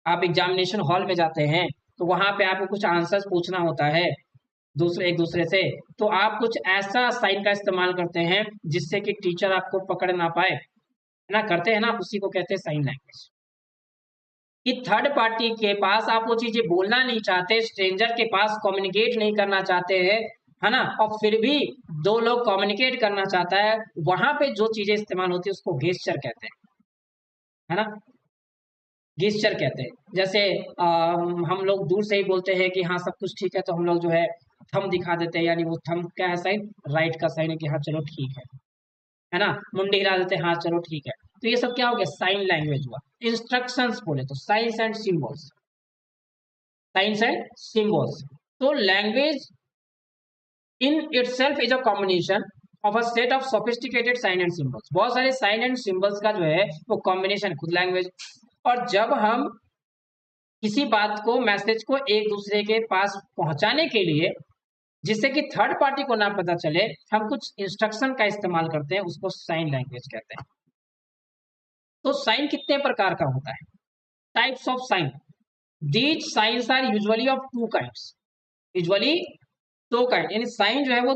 आप एग्जामिनेशन हॉल में जाते हैं तो वहां पे आपको कुछ आंसर्स पूछना होता है एक दूसरे से, तो आप कुछ ऐसा साइन का इस्तेमाल करते हैं जिससे कि टीचर आपको पकड़ ना पाए, है ना, करते हैं ना, उसी को कहते हैं साइन लैंग्वेज। कि थर्ड पार्टी के पास आप वो चीजें बोलना नहीं चाहते, स्ट्रेंजर के पास कम्युनिकेट नहीं करना चाहते हैं, है ना, और फिर भी दो लोग कम्युनिकेट करना चाहता है, वहां पे जो चीजें इस्तेमाल होती है उसको गेस्चर कहते हैं। है ना, गेस्चर कहते हैं। जैसे हम लोग दूर से ही बोलते हैं कि हाँ सब कुछ ठीक है, तो हम लोग जो है थंब दिखा देते हैं, यानी वो थंब क्या है, साइन, राइट का साइन है कि हाँ चलो ठीक है ना, मुंडी हिला देते हैं, हाँ चलो ठीक है। तो ये सब क्या हो गया, साइन लैंग्वेज हुआ। इंस्ट्रक्शंस बोले तो signs and symbols, signs and symbols. तो language in itself is a combination of a set of sophisticated sign and symbols. बहुत सारे साइन एंड सिंबल्स का जो है वो कॉम्बिनेशन खुद लैंग्वेज। और जब हम किसी बात को, मैसेज को एक दूसरे के पास पहुंचाने के लिए, जिससे कि थर्ड पार्टी को ना पता चले, हम कुछ इंस्ट्रक्शन का इस्तेमाल करते हैं, उसको साइन लैंग्वेज कहते हैं। तो साइन कितने प्रकार का होता है, types of sign. These signs are usually of two kinds, usually दो काइंड, यानी साइन जो है वो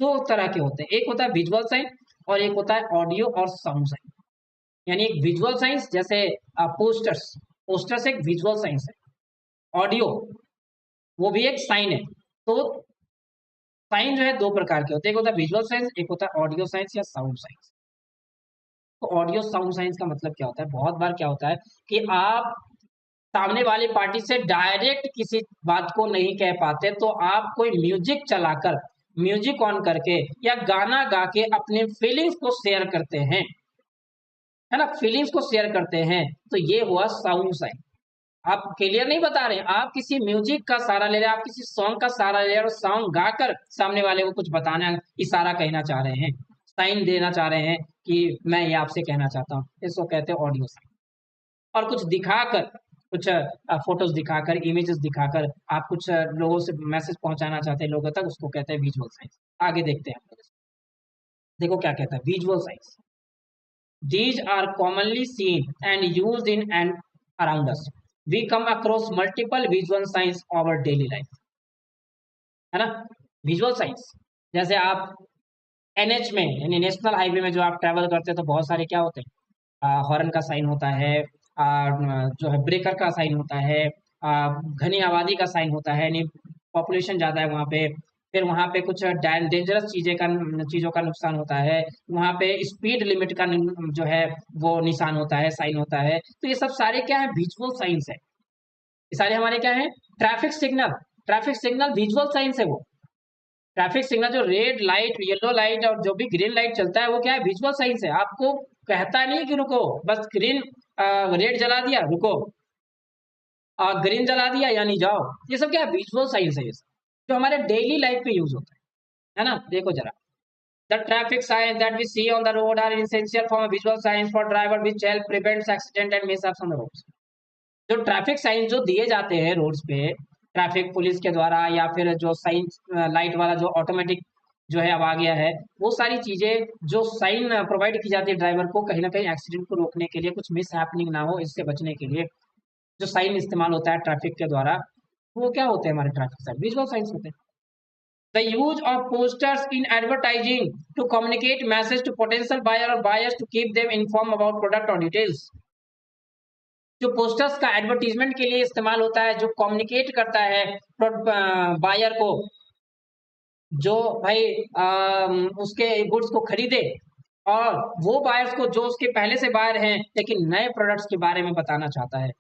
दो तरह के होते हैं। एक होता है विजुअल साइन और एक होता है ऑडियो और साउंड साइन। यानी एक विजुअल साइंस जैसे पोस्टर्स, पोस्टर्स एक विजुअल साइंस है। ऑडियो वो भी एक साइन है। तो साइन जो है दो प्रकार के होते हैं, एक होता है विजुअल साइंस, एक होता है ऑडियो साइंस या साउंड साइंस। तो ऑडियो साउंड साइंस का मतलब क्या होता है, बहुत बार क्या होता है कि आप सामने वाली पार्टी से डायरेक्ट किसी बात को नहीं कह पाते, तो आप कोई म्यूजिक चलाकर, म्यूजिक ऑन करके या गाना गा के अपने फीलिंग्स को शेयर करते हैं, है ना, फीलिंग्स को शेयर करते हैं। तो ये हुआ साउंड साइन। आप क्लियर नहीं बता रहे हैं, आप किसी म्यूजिक का सहारा ले रहे हैं, आप किसी सॉन्ग का सहारा ले रहे हैं और सॉन्ग गाकर सामने वाले को कुछ बताना, इशारा कहना चाह रहे हैं, साइन देना चाह रहे हैं कि मैं ये आपसे कहना चाहता हूँ, इसको कहते हैं ऑडियो साइन। और कुछ दिखाकर, कुछ फोटोज दिखाकर, इमेजेस दिखाकर आप कुछ लोगों से मैसेज पहुंचाना चाहते हैं लोगों तक, उसको कहते हैं विजुअल साइंस। आगे देखते हैं हम लोग। देखो क्या कहता है visual science. These are commonly seen and used in and around us. We come across multiple visual signs of our daily life. है ना, विजुअल साइंस। जैसे आप एनएच में, यानी नेशनल हाईवे में जो आप ट्रैवल करते हैं, तो बहुत सारे क्या होते हैं, हॉर्न का साइन होता है, जो है ब्रेकर का साइन होता है, घनी आबादी का साइन होता है, यानी पॉपुलेशन ज़्यादा है वहाँ पे। फिर वहाँ पे कुछ डेंजरस चीज़ों का नुकसान होता है, वहाँ पे स्पीड लिमिट का जो है वो निशान होता है, साइन होता है। तो ये सब सारे क्या है, विजुअल साइंस है। ये सारे हमारे क्या है, traffic signal, traffic signal visual signs है। वो ट्रैफिक सिग्नल जो रेड लाइट, येलो लाइट और जो भी ग्रीन लाइट चलता है, वो क्या है, विजुअल साइंस है। आपको कहता नहीं कि रुको, बस ग्रीन रेड जला दिया रुको, ग्रीन जला दिया यानी जाओ। ये सब क्या है, विजुअल साइंस है, ये सब जो हमारे डेली लाइफ पे यूज होता है ना। देखो जरा, the traffic sign that we see on the road are essential for visual signs for driver which help prevents accident and mishaps on the roads. जो ट्रैफिक साइन जो दिए जाते हैं रोड्स पे, ट्रैफिक पुलिस के द्वारा, या फिर जो साइन लाइट वाला जो ऑटोमेटिक जो है अब आ गया है, वो सारी चीजें जो साइन प्रोवाइड की जाती है ड्राइवर को, कहीं ना कहीं एक्सीडेंट को रोकने के लिए, कुछ मिस हैपनिंग ना हो इससे बचने के लिए, जो साइन इस्तेमाल होता है ट्रैफिक के द्वारा, वो क्या होते हैं, हमारे ट्रैफिक साइन विजुअल साइंस होते हैं। The use of posters in advertising to communicate message to potential buyer और buyers to keep them inform about product और डिटेल्स। जो पोस्टर्स का एडवर्टीजमेंट के लिए इस्तेमाल होता है, जो कम्युनिकेट करता है बायर को, जो भाई उसके गुड्स को खरीदे, और वो बायर्स को जो उसके पहले से बायर हैं लेकिन नए प्रोडक्ट्स के बारे में बताना चाहता है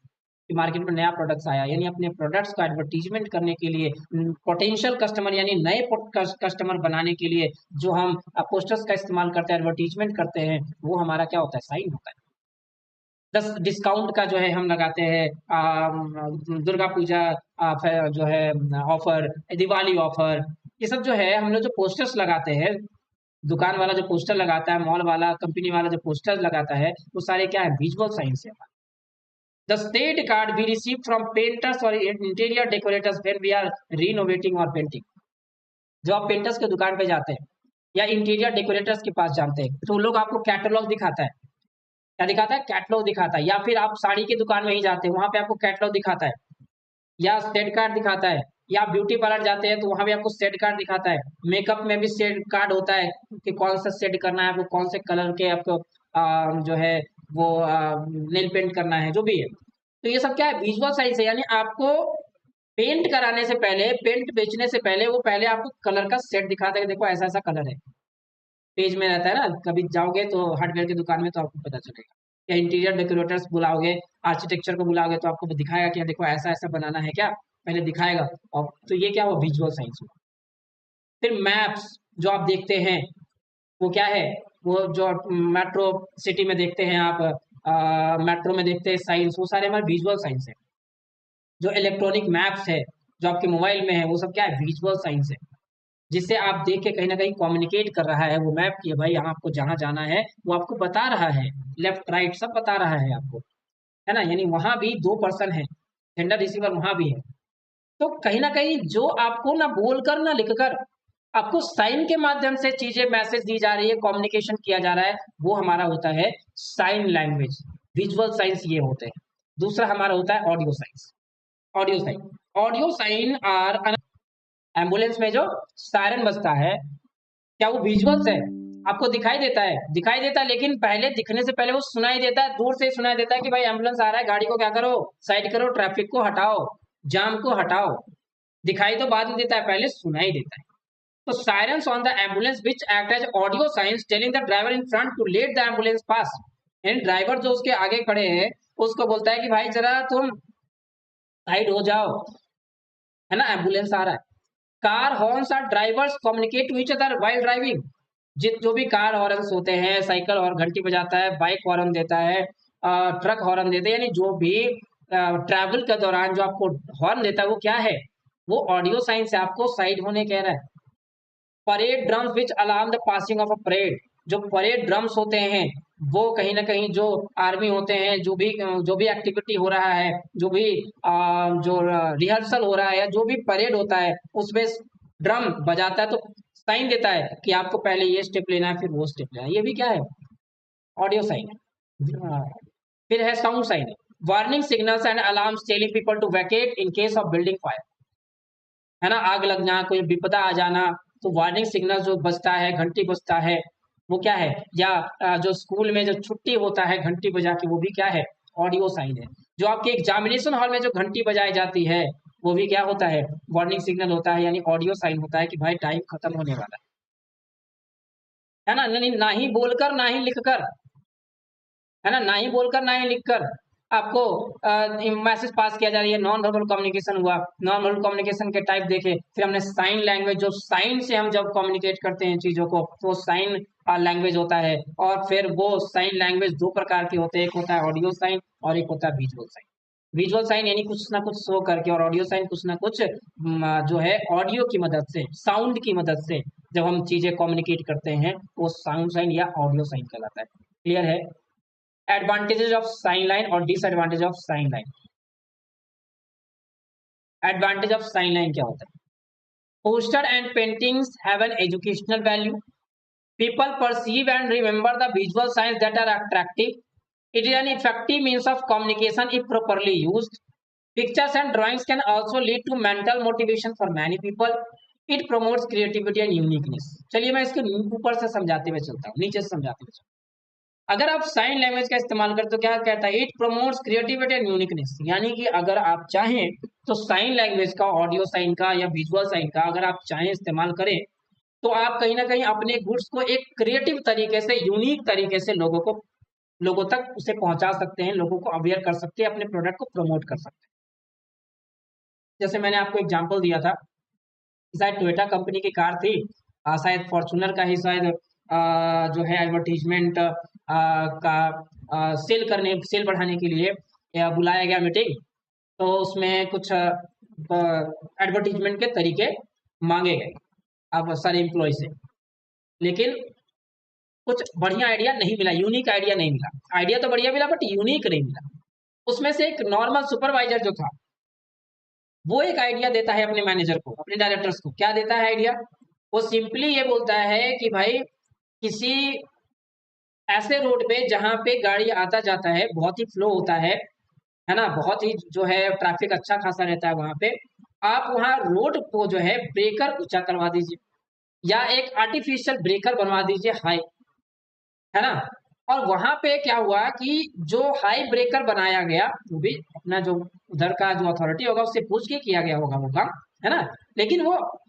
कि मार्केट में नया प्रोडक्ट्स आया, यानी अपने प्रोडक्ट्स का एडवर्टीजमेंट करने के लिए, पोटेंशियल कस्टमर यानी नए कस्टमर बनाने के लिए जो हम पोस्टर्स का इस्तेमाल करते हैं, एडवर्टीजमेंट करते हैं, वो हमारा क्या होता है, साइन होता है। डिस्काउंट का जो है हम लगाते हैं, दुर्गा पूजा जो है ऑफर, दिवाली ऑफर, ये सब जो है हम लोग जो पोस्टर्स लगाते हैं, दुकान वाला जो पोस्टर लगाता है, मॉल वाला, कंपनी वाला जो पोस्टर लगाता है, वो सारे क्या है, विजुअल साइंस है। The state card we receive from painters और interior decorators when we are renovating और पेंटिंग। जो आप पेंटर्स के दुकान पे जाते हैं या इंटीरियर डेकोरेटर्स के पास जाते हैं, तो लोग आपको कैटलॉग दिखाता है, क्या दिखाता है, कैटलॉग दिखाता है। या फिर आप साड़ी की दुकान में ही जाते हैं, वहां पे आपको कैटलॉग दिखाता है, या सेट कार्ड दिखाता है। या ब्यूटी पार्लर जाते हैं तो वहां भी आपको सेट कार्ड दिखाता है। मेकअप में भी सेट कार्ड होता है कि कौन सा सेट करना है आपको, कौन से कलर के आपको जो है वो नेल पेंट करना है, जो भी है। तो ये सब क्या है, विजुअल साइंस है। यानी आपको पेंट कराने से पहले, पेंट बेचने से पहले, वो पहले आपको कलर का सेट दिखाता है कि देखो ऐसा ऐसा कलर है, पेज में रहता है ना, कभी जाओगे तो हार्डवेयर की दुकान में तो आपको पता चलेगा, या इंटीरियर डेकोरेटर्स बुलाओगे, आर्किटेक्चर को बुलाओगे तो आपको दिखाएगा कि देखो ऐसा ऐसा बनाना है क्या, पहले दिखाएगा। और तो ये क्या हुआ, विजुअल साइंस हुआ। फिर मैप्स जो आप देखते हैं वो क्या है, वो जो मेट्रो सिटी में देखते हैं आप, मेट्रो में देखते हैं साइंस, वो सारे हमारे विजुअल साइंस है। जो इलेक्ट्रॉनिक मैप्स है जो आपके मोबाइल में है, वो सब क्या है, विजुअल साइंस है, जिससे आप देख के कहीं ना कहीं कम्युनिकेट कर रहा है वो मैप की, भाई यहाँ आपको जहाँ जाना है वो आपको बता रहा है, लेफ्ट राइट सब बता रहा है आपको, है ना। यानी वहां भी दो पर्सन है, सेंडर रिसीवर वहां भी है। तो कहीं ना कहीं जो आपको ना बोलकर ना लिखकर आपको साइन के माध्यम से चीजें मैसेज दी जा रही है, कम्युनिकेशन किया जा रहा है, वो हमारा होता है साइन लैंग्वेज। विजुअल साइंस ये होते हैं। दूसरा हमारा होता है audio signs. Audio sign, audio sign are, ambulance में जो सायरन बजता है, क्या वो विजुअल्स है, आपको दिखाई देता है, दिखाई देता है, लेकिन पहले दिखने से पहले वो सुनाई देता है, दूर से ही सुनाई देता है कि भाई एम्बुलेंस आ रहा है, गाड़ी को क्या करो, साइड करो, ट्रैफिक को हटाओ, जाम को हटाओ। दिखाई तो बाद में देता है, पहले सुनाई देता है। तो sirens on the ambulance which act as audio signs telling the driver in front to let the ambulance pass। यानी ड्राइवर जो उसके आगे खड़े हैं उसको बोलता है कि भाई जरा तुम साइड हो जाओ, है ना, एम्बुलेंस आ रहा है। Car horns are drivers communicate to each other while driving. जो भी कार हॉर्न्स होते हैं, साइकिल और घंटी बजाता है, बाइक हॉर्न देता है, ट्रक हॉर्न देते हैं, यानी जो भी ट्रैवल के दौरान जो आपको हॉर्न देता है वो क्या है, वो ऑडियो साइन से आपको साइड होने कह रहा है। Parade drums which alarm the passing of a parade. जो परेड ड्रम्स होते हैं वो कहीं ना कहीं जो आर्मी होते हैं, जो भी एक्टिविटी हो रहा है, जो भी जो रिहर्सल हो रहा है, या जो भी परेड होता है उसमें ड्रम बजाता है तो साइन देता है कि आपको पहले ये स्टेप लेना है फिर वो स्टेप लेना है। ये भी क्या है, ऑडियो साइन है। फिर है sound sign, warning signals and alarms telling people to vacate in case of building fire, है ना, आग लगना, कोई विपदा आ जाना, तो वार्निंग सिग्नल जो बजता है, घंटी बजता है, वो क्या है। या जो स्कूल में जो छुट्टी होता है घंटी बजा के, वो भी क्या है, ऑडियो साइन है। जो आपके एग्जामिनेशन हॉल में जो घंटी बजाई जाती है वो भी क्या होता है, वार्निंग सिग्नल होता है, यानी ऑडियो साइन होता है कि भाई टाइम खत्म होने वाला है ना। ना ही बोलकर ना ही लिखकर, है ना, ना ही बोलकर ना ही लिखकर आपको मैसेज पास किया जा रही है। नॉन वर्बल कम्युनिकेशन हुआ, नॉन वर्बल कम्युनिकेशन के टाइप देखे, फिर हमने साइन लैंग्वेज, जो साइन से हम जब कम्युनिकेट करते हैं चीजों को तो साइन लैंग्वेज होता है। और फिर वो साइन लैंग्वेज दो प्रकार के होते हैं, एक होता है ऑडियो साइन और एक होता है विजुअल साइन। विजुअल साइन यानी कुछ ना कुछ शो करके, और ऑडियो साइन कुछ ना कुछ जो है ऑडियो की मदद से, साउंड की मदद से जब हम चीजें कम्युनिकेट करते हैं वो साउंड साइन या ऑडियो साइन कहलाता है। क्लियर है। एडवांटेजेस ऑफ साइन लाइन और disadvantage of sine line. Advantage of sine line क्या होता है, poster and paintings have an educational value, people perceive and remember the visual signs that are attractive, it is an effective means of communication if properly used, pictures and drawings can also lead to mental motivation for many people, it promotes creativity and uniqueness। चलिए मैं इसके ऊपर से समझाते हुए चलता हूँ, नीचे से समझाते हुए चलता हूँ। अगर आप साइन लैंग्वेज का इस्तेमाल करते तो क्या कहता है, it promotes creativity and uniqueness. यानी कि अगर आप चाहें तो साइन लैंग्वेज का, ऑडियो साइन का या विजुअल साइन का अगर आप चाहें इस्तेमाल करें तो आप कहीं ना कहीं अपने गुड्स को एक क्रिएटिव तरीके से, यूनिक तरीके से लोगों तक उसे पहुंचा सकते हैं, लोगों को अवेयर कर सकते हैं, अपने प्रोडक्ट को प्रमोट कर सकते हैं। जैसे मैंने आपको एग्जांपल दिया था, शायद टोयोटा कंपनी की कार थी, शायद फॉर्चूनर का ही शायद जो है एडवर्टीजमेंट का सेल बढ़ाने के लिए बुलाया गया मीटिंग। तो उसमें कुछ एडवर्टीजमेंट के तरीके मांगे गए अब सारे एम्प्लॉय से, लेकिन कुछ बढ़िया आइडिया नहीं मिला, यूनिक आइडिया नहीं मिला। आइडिया तो बढ़िया मिला बट यूनिक नहीं मिला। उसमें से एक नॉर्मल सुपरवाइजर जो था वो एक आइडिया देता है अपने मैनेजर को, अपने डायरेक्टर्स को। क्या देता है आइडिया, वो सिंपली ये बोलता है कि भाई किसी ऐसे रोड पे जहां पे गाड़ी आता जाता है, बहुत ही फ्लो होता है ना, बहुत ही जो है ट्रैफिक अच्छा खासा रहता है वहां पे, आप वहां रोड को जो है ब्रेकर ऊंचा करवा दीजिए या एक आर्टिफिशियल ब्रेकर बनवा दीजिए हाई, है ना। और वहां पे क्या हुआ कि जो हाई ब्रेकर बनाया गया वो भी अपना जो उधर का जो अथॉरिटी होगा उससे पूछ के किया गया होगा वो काम, है ना। लेकिन वो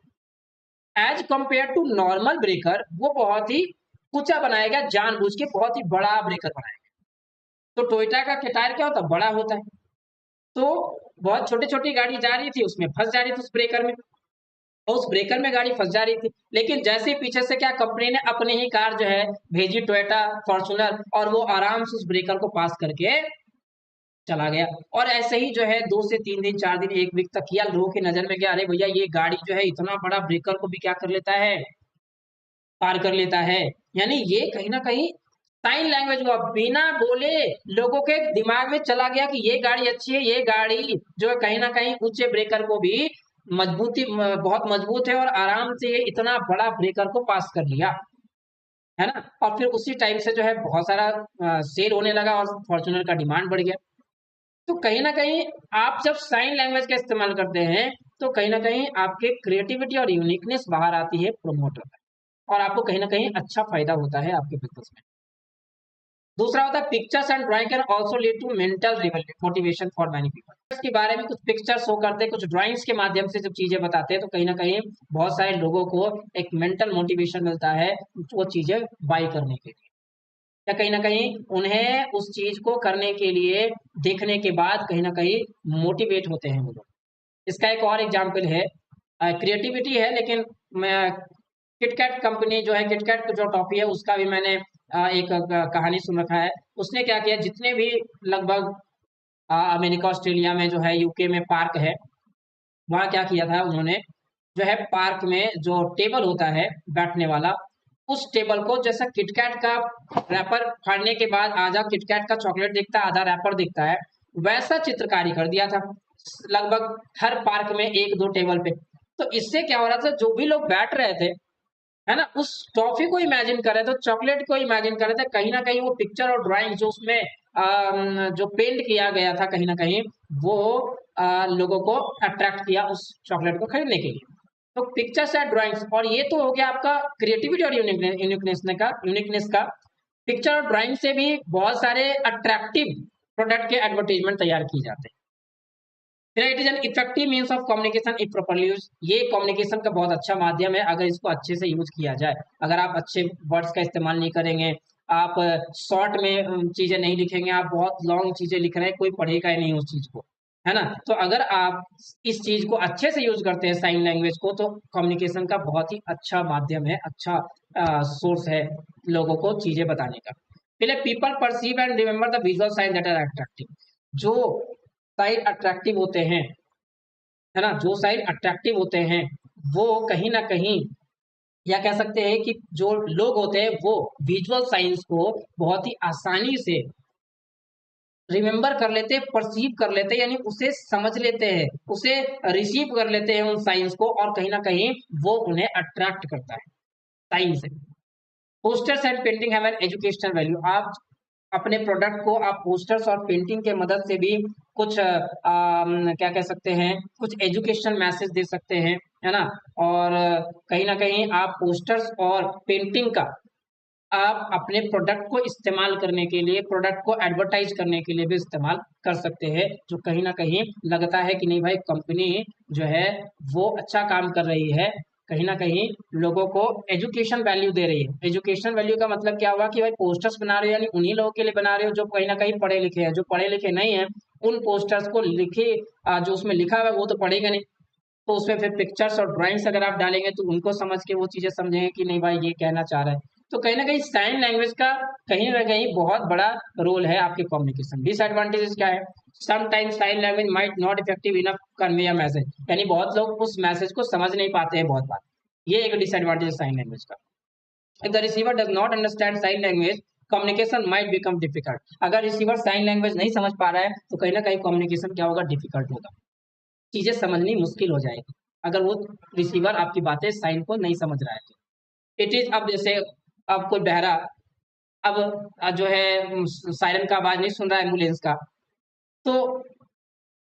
as compare to normal breaker वो बहुत ही ऊंचा बनाया गया जानबूझ के, बहुत ही बड़ा ब्रेकर बनाया गया। तो टोयोटा का टायर क्या होता है, बड़ा होता है, तो बहुत छोटी छोटी गाड़ी जा रही थी, उसमें फंस जा रही थी उस ब्रेकर में, और उस ब्रेकर में गाड़ी फंस जा रही थी। लेकिन जैसे ही पीछे से क्या कंपनी ने अपनी ही कार जो है भेजी, टोयोटा फॉर्च्यूनर, और वो आराम से उस ब्रेकर को पास करके चला गया। और ऐसे ही जो है 2 से 3 दिन, 4 दिन, 1 वीक तक किया, लोगों की नजर में गया, अरे भैया ये गाड़ी जो है इतना बड़ा ब्रेकर को भी क्या कर लेता है, पार कर लेता है। यानी ये कहीं ना कहीं साइन लैंग्वेज हुआ, बिना बोले लोगों के दिमाग में चला गया कि ये गाड़ी अच्छी है, ये गाड़ी जो है कहीं ना कहीं ऊंचे ब्रेकर को भी बहुत मजबूत है, और आराम से ये इतना बड़ा ब्रेकर को पास कर लिया, है ना। और फिर उसी टाइम से जो है बहुत सारा सेल होने लगा और फॉर्च्यूनर का डिमांड बढ़ गया। तो कहीं ना कहीं आप जब साइन लैंग्वेज का इस्तेमाल करते हैं, तो कहीं ना कहीं आपके क्रिएटिविटी और यूनिकनेस बाहर आती है, प्रमोट होता है, और आपको कहीं ना कहीं अच्छा फायदा होता है आपके बिजनेस में। दूसरा होता है pictures and drawing can also lead to mental motivation for many people. इसके बारे में कुछ पिक्चर्स शो करते हैं, कुछ ड्राइंग्स के माध्यम से जब चीजें बताते हैं, तो कहीं ना कहीं बहुत सारे लोगों को एक मेंटल मोटिवेशन मिलता है वो चीजें बाई करने के लिए, या कहीं ना कहीं उन्हें उस चीज को करने के लिए देखने के बाद कहीं ना कहीं मोटिवेट होते हैं वो लोग। इसका एक और एग्जाम्पल है, क्रिएटिविटी है, लेकिन मैं किटकैट कंपनी जो है, किटकैट जो टॉफी है, उसका भी मैंने एक कहानी सुन रखा है। उसने क्या किया, जितने भी लगभग अमेरिका, ऑस्ट्रेलिया में जो है, यूके में पार्क है, वहाँ क्या किया था उन्होंने, जो है पार्क में जो टेबल होता है बैठने वाला, उस टेबल को जैसा किटकैट का रैपर फाड़ने के बाद आधा किटकैट का चॉकलेट दिखता है, आधा रैपर दिखता है, वैसा चित्रकारी कर दिया था लगभग हर पार्क में 1-2 टेबल पे। तो इससे क्या हो रहा था, जो भी लोग बैठ रहे थे, है ना, उस टॉफी को इमेजिन कर रहे थे, चॉकलेट को इमेजिन कर रहे थे, कहीं ना कहीं वो पिक्चर और ड्राइंग जो उसमें जो पेंट किया गया था, कहीं ना कहीं वो लोगों को अट्रैक्ट किया उस चॉकलेट को खरीदने के लिए। तो पिक्चर्स या ड्राइंग्स, और ये तो हो गया आपका क्रिएटिविटी और यूनिकनेस का। पिक्चर और ड्राइंग से भी बहुत सारे अट्रैक्टिव प्रोडक्ट के एडवर्टीजमेंट तैयार किए जाते हैं। फिर it is an effective means of communication if properly use. ये कम्युनिकेशन का बहुत अच्छा माध्यम है अगर इसको अच्छे से यूज किया जाए। अगर आप अच्छे वर्ड्स का इस्तेमाल नहीं करेंगे, आप शॉर्ट में चीजें नहीं लिखेंगे, आप बहुत लॉन्ग चीजें लिख रहे हैं, कोई पढ़ेगा ही नहीं उस चीज को, है ना। तो अगर आप इस चीज को अच्छे से यूज करते हैं साइन लैंग्वेज को, तो कम्युनिकेशन का बहुत ही अच्छा माध्यम है, अच्छा सोर्स है लोगों को चीजें बताने का। पहले people perceive and remember the visual sign that are attractive. जो साइड अट्रैक्टिव होते हैं, है ना, जो साइड अट्रैक्टिव होते हैं, वो कहीं ना कहीं, या कह सकते हैं कि जो लोग होते हैं वो विजुअल साइंस को बहुत ही आसानी से रिमेंबर कर लेते हैं, परसीव कर लेते हैं, यानी उसे समझ लेते हैं, उसे रिसीव कर लेते हैं उन साइंस को, और कहीं ना कहीं वो उन्हें अट्रैक्ट करता है साइंस से। Posters and painting have an educational value. आप अपने प्रोडक्ट को आप पोस्टर्स और पेंटिंग के मदद से भी कुछ क्या कह सकते हैं, कुछ एजुकेशन मैसेज दे सकते हैं, है ना। और कहीं ना कहीं आप पोस्टर्स और पेंटिंग का आप अपने प्रोडक्ट को इस्तेमाल करने के लिए, प्रोडक्ट को एडवर्टाइज करने के लिए भी इस्तेमाल कर सकते हैं, जो कहीं ना कहीं लगता है कि नहीं भाई कंपनी जो है वो अच्छा काम कर रही है, कहीं ना कहीं लोगों को एजुकेशन वैल्यू दे रही है। एजुकेशन वैल्यू का मतलब क्या हुआ कि भाई पोस्टर्स बना रहे हो, यानी उन्हीं लोगों के लिए बना रहे हो जो कहीं ना कहीं पढ़े लिखे हैं। जो पढ़े लिखे नहीं है, उन पोस्टर्स को लिखे, जो उसमें लिखा हुआ है वो तो पढ़ेगा नहीं, तो उसमें फिर पिक्चर्स और ड्राइंग्स अगर आप डालेंगे तो उनको समझ के वो चीजें समझेंगे कि नहीं भाई ये कहना चाह रहा है। तो कहीं ना कहीं साइन लैंग्वेज का कहीं ना कहीं बहुत बड़ा रोल है आपके कम्युनिकेशन। डिसएडवांटेजेस क्या है, sometimes sign language might not effective enough convey a message, यानी बहुत लोग उस मैसेज को समझ नहीं पाते हैं बहुत बार। ये एक डिसएडवांटेज है साइन लैंग्वेज का। If the receiver does not understand sign language, communication might become difficult. अगर रिसीवर साइन लैंग्वेज नहीं समझ पा रहा है तो कहीं ना कहीं कम्युनिकेशन क्या होगा, डिफिकल्ट होगा, चीजें समझनी मुश्किल हो जाएगी अगर वो रिसीवर आपकी बातें साइन को नहीं समझ रहा है तो। इट इज, अब जैसे अब कोई बहरा, अब जो है सायरन का आवाज नहीं सुन रहा है एम्बुलेंस का, तो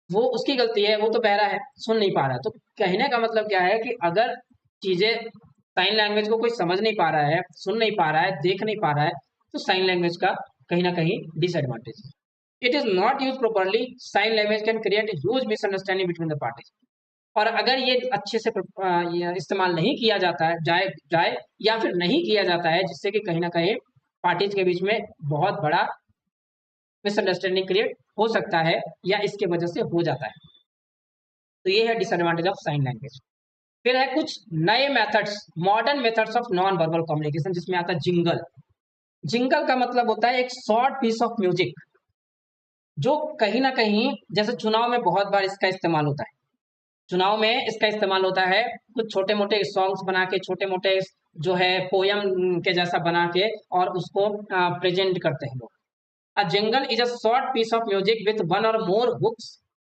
वो उसकी गलती है, वो तो बहरा है, सुन नहीं पा रहा है। तो कहने का मतलब क्या है कि अगर चीजें साइन लैंग्वेज को कोई समझ नहीं पा रहा है, सुन नहीं पा रहा है, देख नहीं पा रहा है, तो साइन लैंग्वेज का कहीं ना कहीं डिसएडवांटेज है। It is not use properly, sign language can create huge misunderstanding between the parties. और अगर ये अच्छे से ये इस्तेमाल नहीं किया जाता है जाए जाए या फिर नहीं किया जाता है, जिससे कि कहीं न कहीं पार्टीज़ के बीच में बहुत बड़ा मिसअंडरस्टैंडिंग क्रिएट हो सकता है या इसके वजह से हो जाता है। तो ये है डिसएडवांटेज ऑफ साइन लैंग्वेज। फिर है कुछ नए methods, modern methods of non verbal communication, जिसमें आता है जिंगल। जिंगल का मतलब होता है एक शॉर्ट पीस ऑफ म्यूजिक, जो कहीं ना कहीं जैसे चुनाव में बहुत बार इसका इस्तेमाल होता है। चुनाव में इसका इस्तेमाल होता है कुछ छोटे मोटे सॉन्ग्स बना के, छोटे मोटे जो है पोयम के जैसा बना के, और उसको प्रेजेंट करते हैं लोग। A jingle is a short piece of music with one or more hooks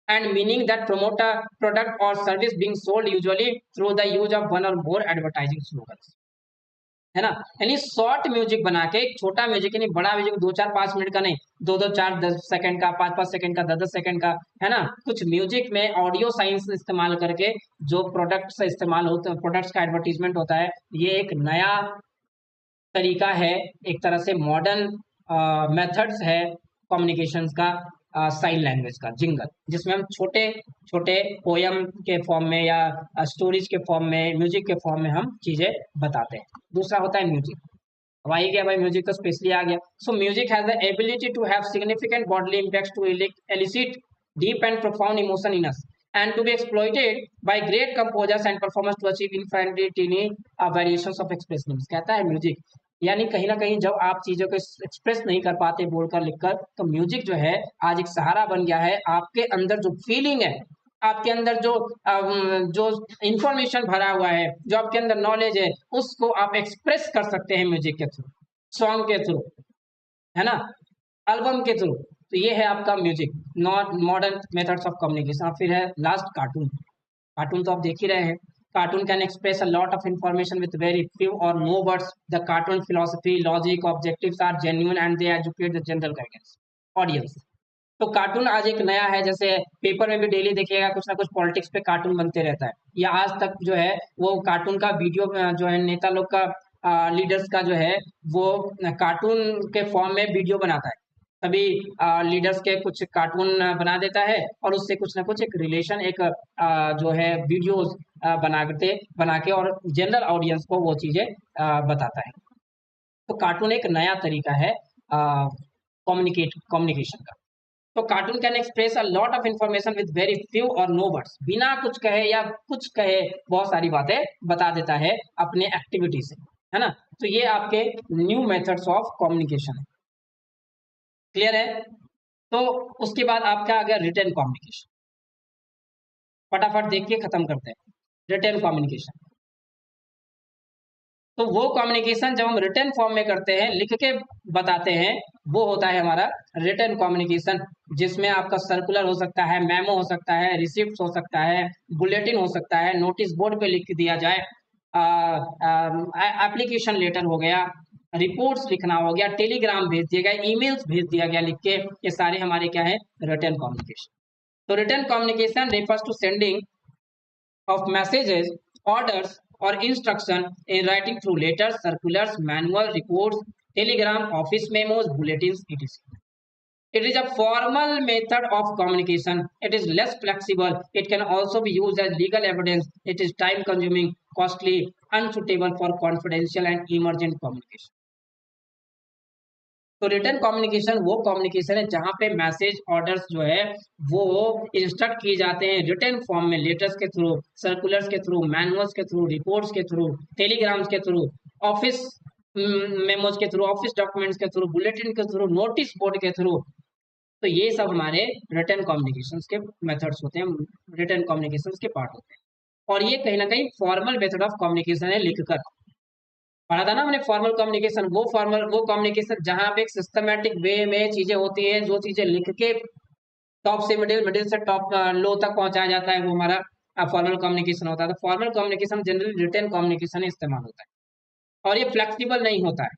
and meaning that promote a product or service being sold, usually through the use of one or more advertising slogans. है ना? यानी short music बना के, एक छोटा music यानी बड़ा music 2-4-5 minute का नहीं, 2-2 4 10 सेकंड का, 5-5 सेकंड का, 10-10 सेकंड का, है ना? कुछ म्यूजिक में ऑडियो साइंस इस्तेमाल करके जो प्रोडक्ट से इस्तेमाल होते हैं, प्रोडक्ट्स का एडवर्टीजमेंट होता है, ये एक नया तरीका है, एक तरह से मॉडर्न मेथड्स है कम्युनिकेशंस का, साइन लैंग्वेज का जिंगल, जिसमें हम छोटे छोटे पोयम के फॉर्म में या स्टोरीज के फॉर्म में, म्यूजिक के फॉर्म में हम चीजें बताते हैं। दूसरा होता है म्यूजिक। अब आई गया भाई, म्यूजिक का स्पेशली आ गया। So music has the ability to have significant bodily impacts to elicit deep and profound emotion in us and to be exploited by great composers and performers to achieve infinite tiny variations of expression। कहता है music यानी कहीं ना कहीं जब आप चीजों को एक्सप्रेस नहीं कर पाते बोलकर लिखकर, तो म्यूजिक जो है आज एक सहारा बन गया है। आपके अंदर जो फीलिंग है, आपके अंदर जो इंफॉर्मेशन भरा हुआ है, जो आपके अंदर नॉलेज है, उसको आप एक्सप्रेस कर सकते हैं म्यूजिक के थ्रू, सॉन्ग के थ्रू, है ना, एल्बम के थ्रू। तो ये है आपका music, not modern methods of communication. फिर है लास्ट कार्टून। कार्टून तो आप देख ही रहे हैं। Cartoon can express a lot of information with very few और no words. The cartoon philosophy, logic, objectives are genuine and they educate the general guidance audience. तो कार्टून आज एक नया है, जैसे पेपर में भी डेली देखिएगा कुछ ना कुछ पॉलिटिक्स पे कार्टून बनते रहता है, या आज तक जो है वो कार्टून का वीडियो जो है नेता लोग का, लीडर्स का जो है वो कार्टून के फॉर्म में वीडियो बनाता है। तभी लीडर्स के कुछ कार्टून बना देता है और उससे कुछ ना कुछ एक रिलेशन, एक जो है वीडियोस बना के और जनरल ऑडियंस को वो चीजें बताता है। तो कार्टून एक नया तरीका है कम्युनिकेशन का। तो cartoon can express a lot of information with very few और नो वर्ड्स। बिना कुछ कहे या कुछ कहे बहुत सारी बातें बता देता है अपने एक्टिविटी से, है ना। तो ये आपके न्यू मेथड्स ऑफ कम्युनिकेशन है। क्लियर है? तो उसके बाद आपका आ गया रिटन कम्युनिकेशन। फटाफट देख के खत्म करते हैं रिटन कम्युनिकेशन। तो वो कम्युनिकेशन जब हम रिटन फॉर्म में करते हैं, लिख के बताते हैं, वो होता है हमारा रिटन कम्युनिकेशन, जिसमें आपका सर्कुलर हो सकता है, मेमो हो सकता है, रिसिप्ट हो सकता है, बुलेटिन हो सकता है, नोटिस बोर्ड पे लिख दिया जाए, एप्लीकेशन लेटर हो गया, रिपोर्ट्स लिखना हो गया, टेलीग्राम भेज दिया गया, ईमेल्स भेज दिया गया लिख के, ये सारे हमारे क्या है, रिटन कम्युनिकेशन। तो written communication refers to sending of messages, orders, or instruction in writing through letters, circulars, manual, reports, telegram, office memos, bulletins, etc. It is a formal method of communication. It is less flexible. It can also be used as legal evidence. It is time consuming, costly, unsuitable for confidential and emergent communication. तो written communication वो communication है जहां पे message orders जो है वो instruct किए जाते हैं रिटन फॉर्म में, लेटर्स के थ्रू, सर्कुलर्स के थ्रू, मैनुअल्स के थ्रू, रिपोर्ट्स के थ्रू, टेलीग्राम्स के थ्रू, ऑफिस मेमोज के थ्रू, ऑफिस डॉक्यूमेंट्स के थ्रू, बुलेटिन के थ्रू, नोटिस बोर्ड के थ्रू। तो ये सब हमारे रिटन कम्युनिकेशन के मेथड्स होते हैं, रिटन कम्युनिकेशन के पार्ट होते हैं। और ये कहीं ना कहीं फॉर्मल मेथड ऑफ कम्युनिकेशन है। लिखकर पढ़ा था ना हमने फॉर्मल कम्युनिकेशन, वो कम्युनिकेशन जहां पे एक सिस्टमैटिक वे में चीजें होती हैं, जो चीजें लिख के टॉप से मिडिल, मिडिल से टॉप लो तक पहुंचाया जाता है, वो हमारा फॉर्मल कम्युनिकेशन होता है। तो formal communication generally written communication इस्तेमाल होता है और ये फ्लेक्सिबल नहीं होता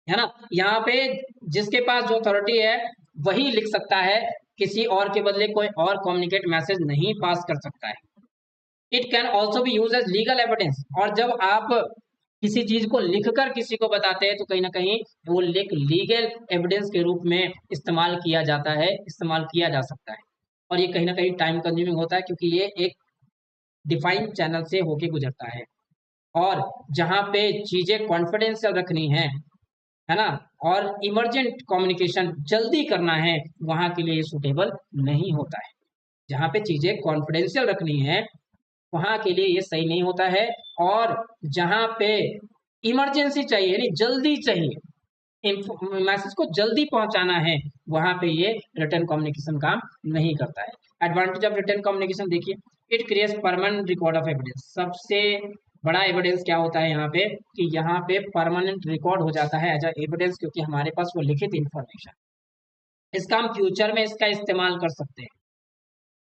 है ना। यहाँ पे जिसके पास जो अथॉरिटी है वही लिख सकता है, किसी और के बदले कोई और कम्युनिकेट मैसेज नहीं पास कर सकता है। It can also be use as legal evidence. और जब आप किसी चीज को लिखकर किसी को बताते हैं तो कहीं ना कहीं वो एक लीगल एविडेंस के रूप में इस्तेमाल किया जाता है, इस्तेमाल किया जा सकता है। और ये कहीं ना कहीं टाइम कंज्यूमिंग होता है, क्योंकि ये एक डिफाइंड चैनल से होके गुजरता है। और जहाँ पे चीजें कॉन्फिडेंशियल रखनी है ना, और इमरजेंट कम्युनिकेशन जल्दी करना है, वहां के लिए सूटेबल नहीं होता है। जहाँ पे चीजें कॉन्फिडेंशियल रखनी है वहां के लिए ये सही नहीं होता है। और जहाँ पे इमरजेंसी चाहिए यानी जल्दी चाहिए, मैसेज को जल्दी पहुंचाना है, वहां पे ये रिटर्न कम्युनिकेशन काम नहीं करता है। एडवांटेज ऑफ रिटर्न कम्युनिकेशन देखिए, it creates permanent record of evidence. सबसे बड़ा एविडेंस क्या होता है यहाँ पे कि यहाँ पे परमानेंट रिकॉर्ड हो जाता है एज अ एविडेंस, क्योंकि हमारे पास वो लिखित इंफॉर्मेशन, इसका हम फ्यूचर में इसका इस्तेमाल कर सकते हैं।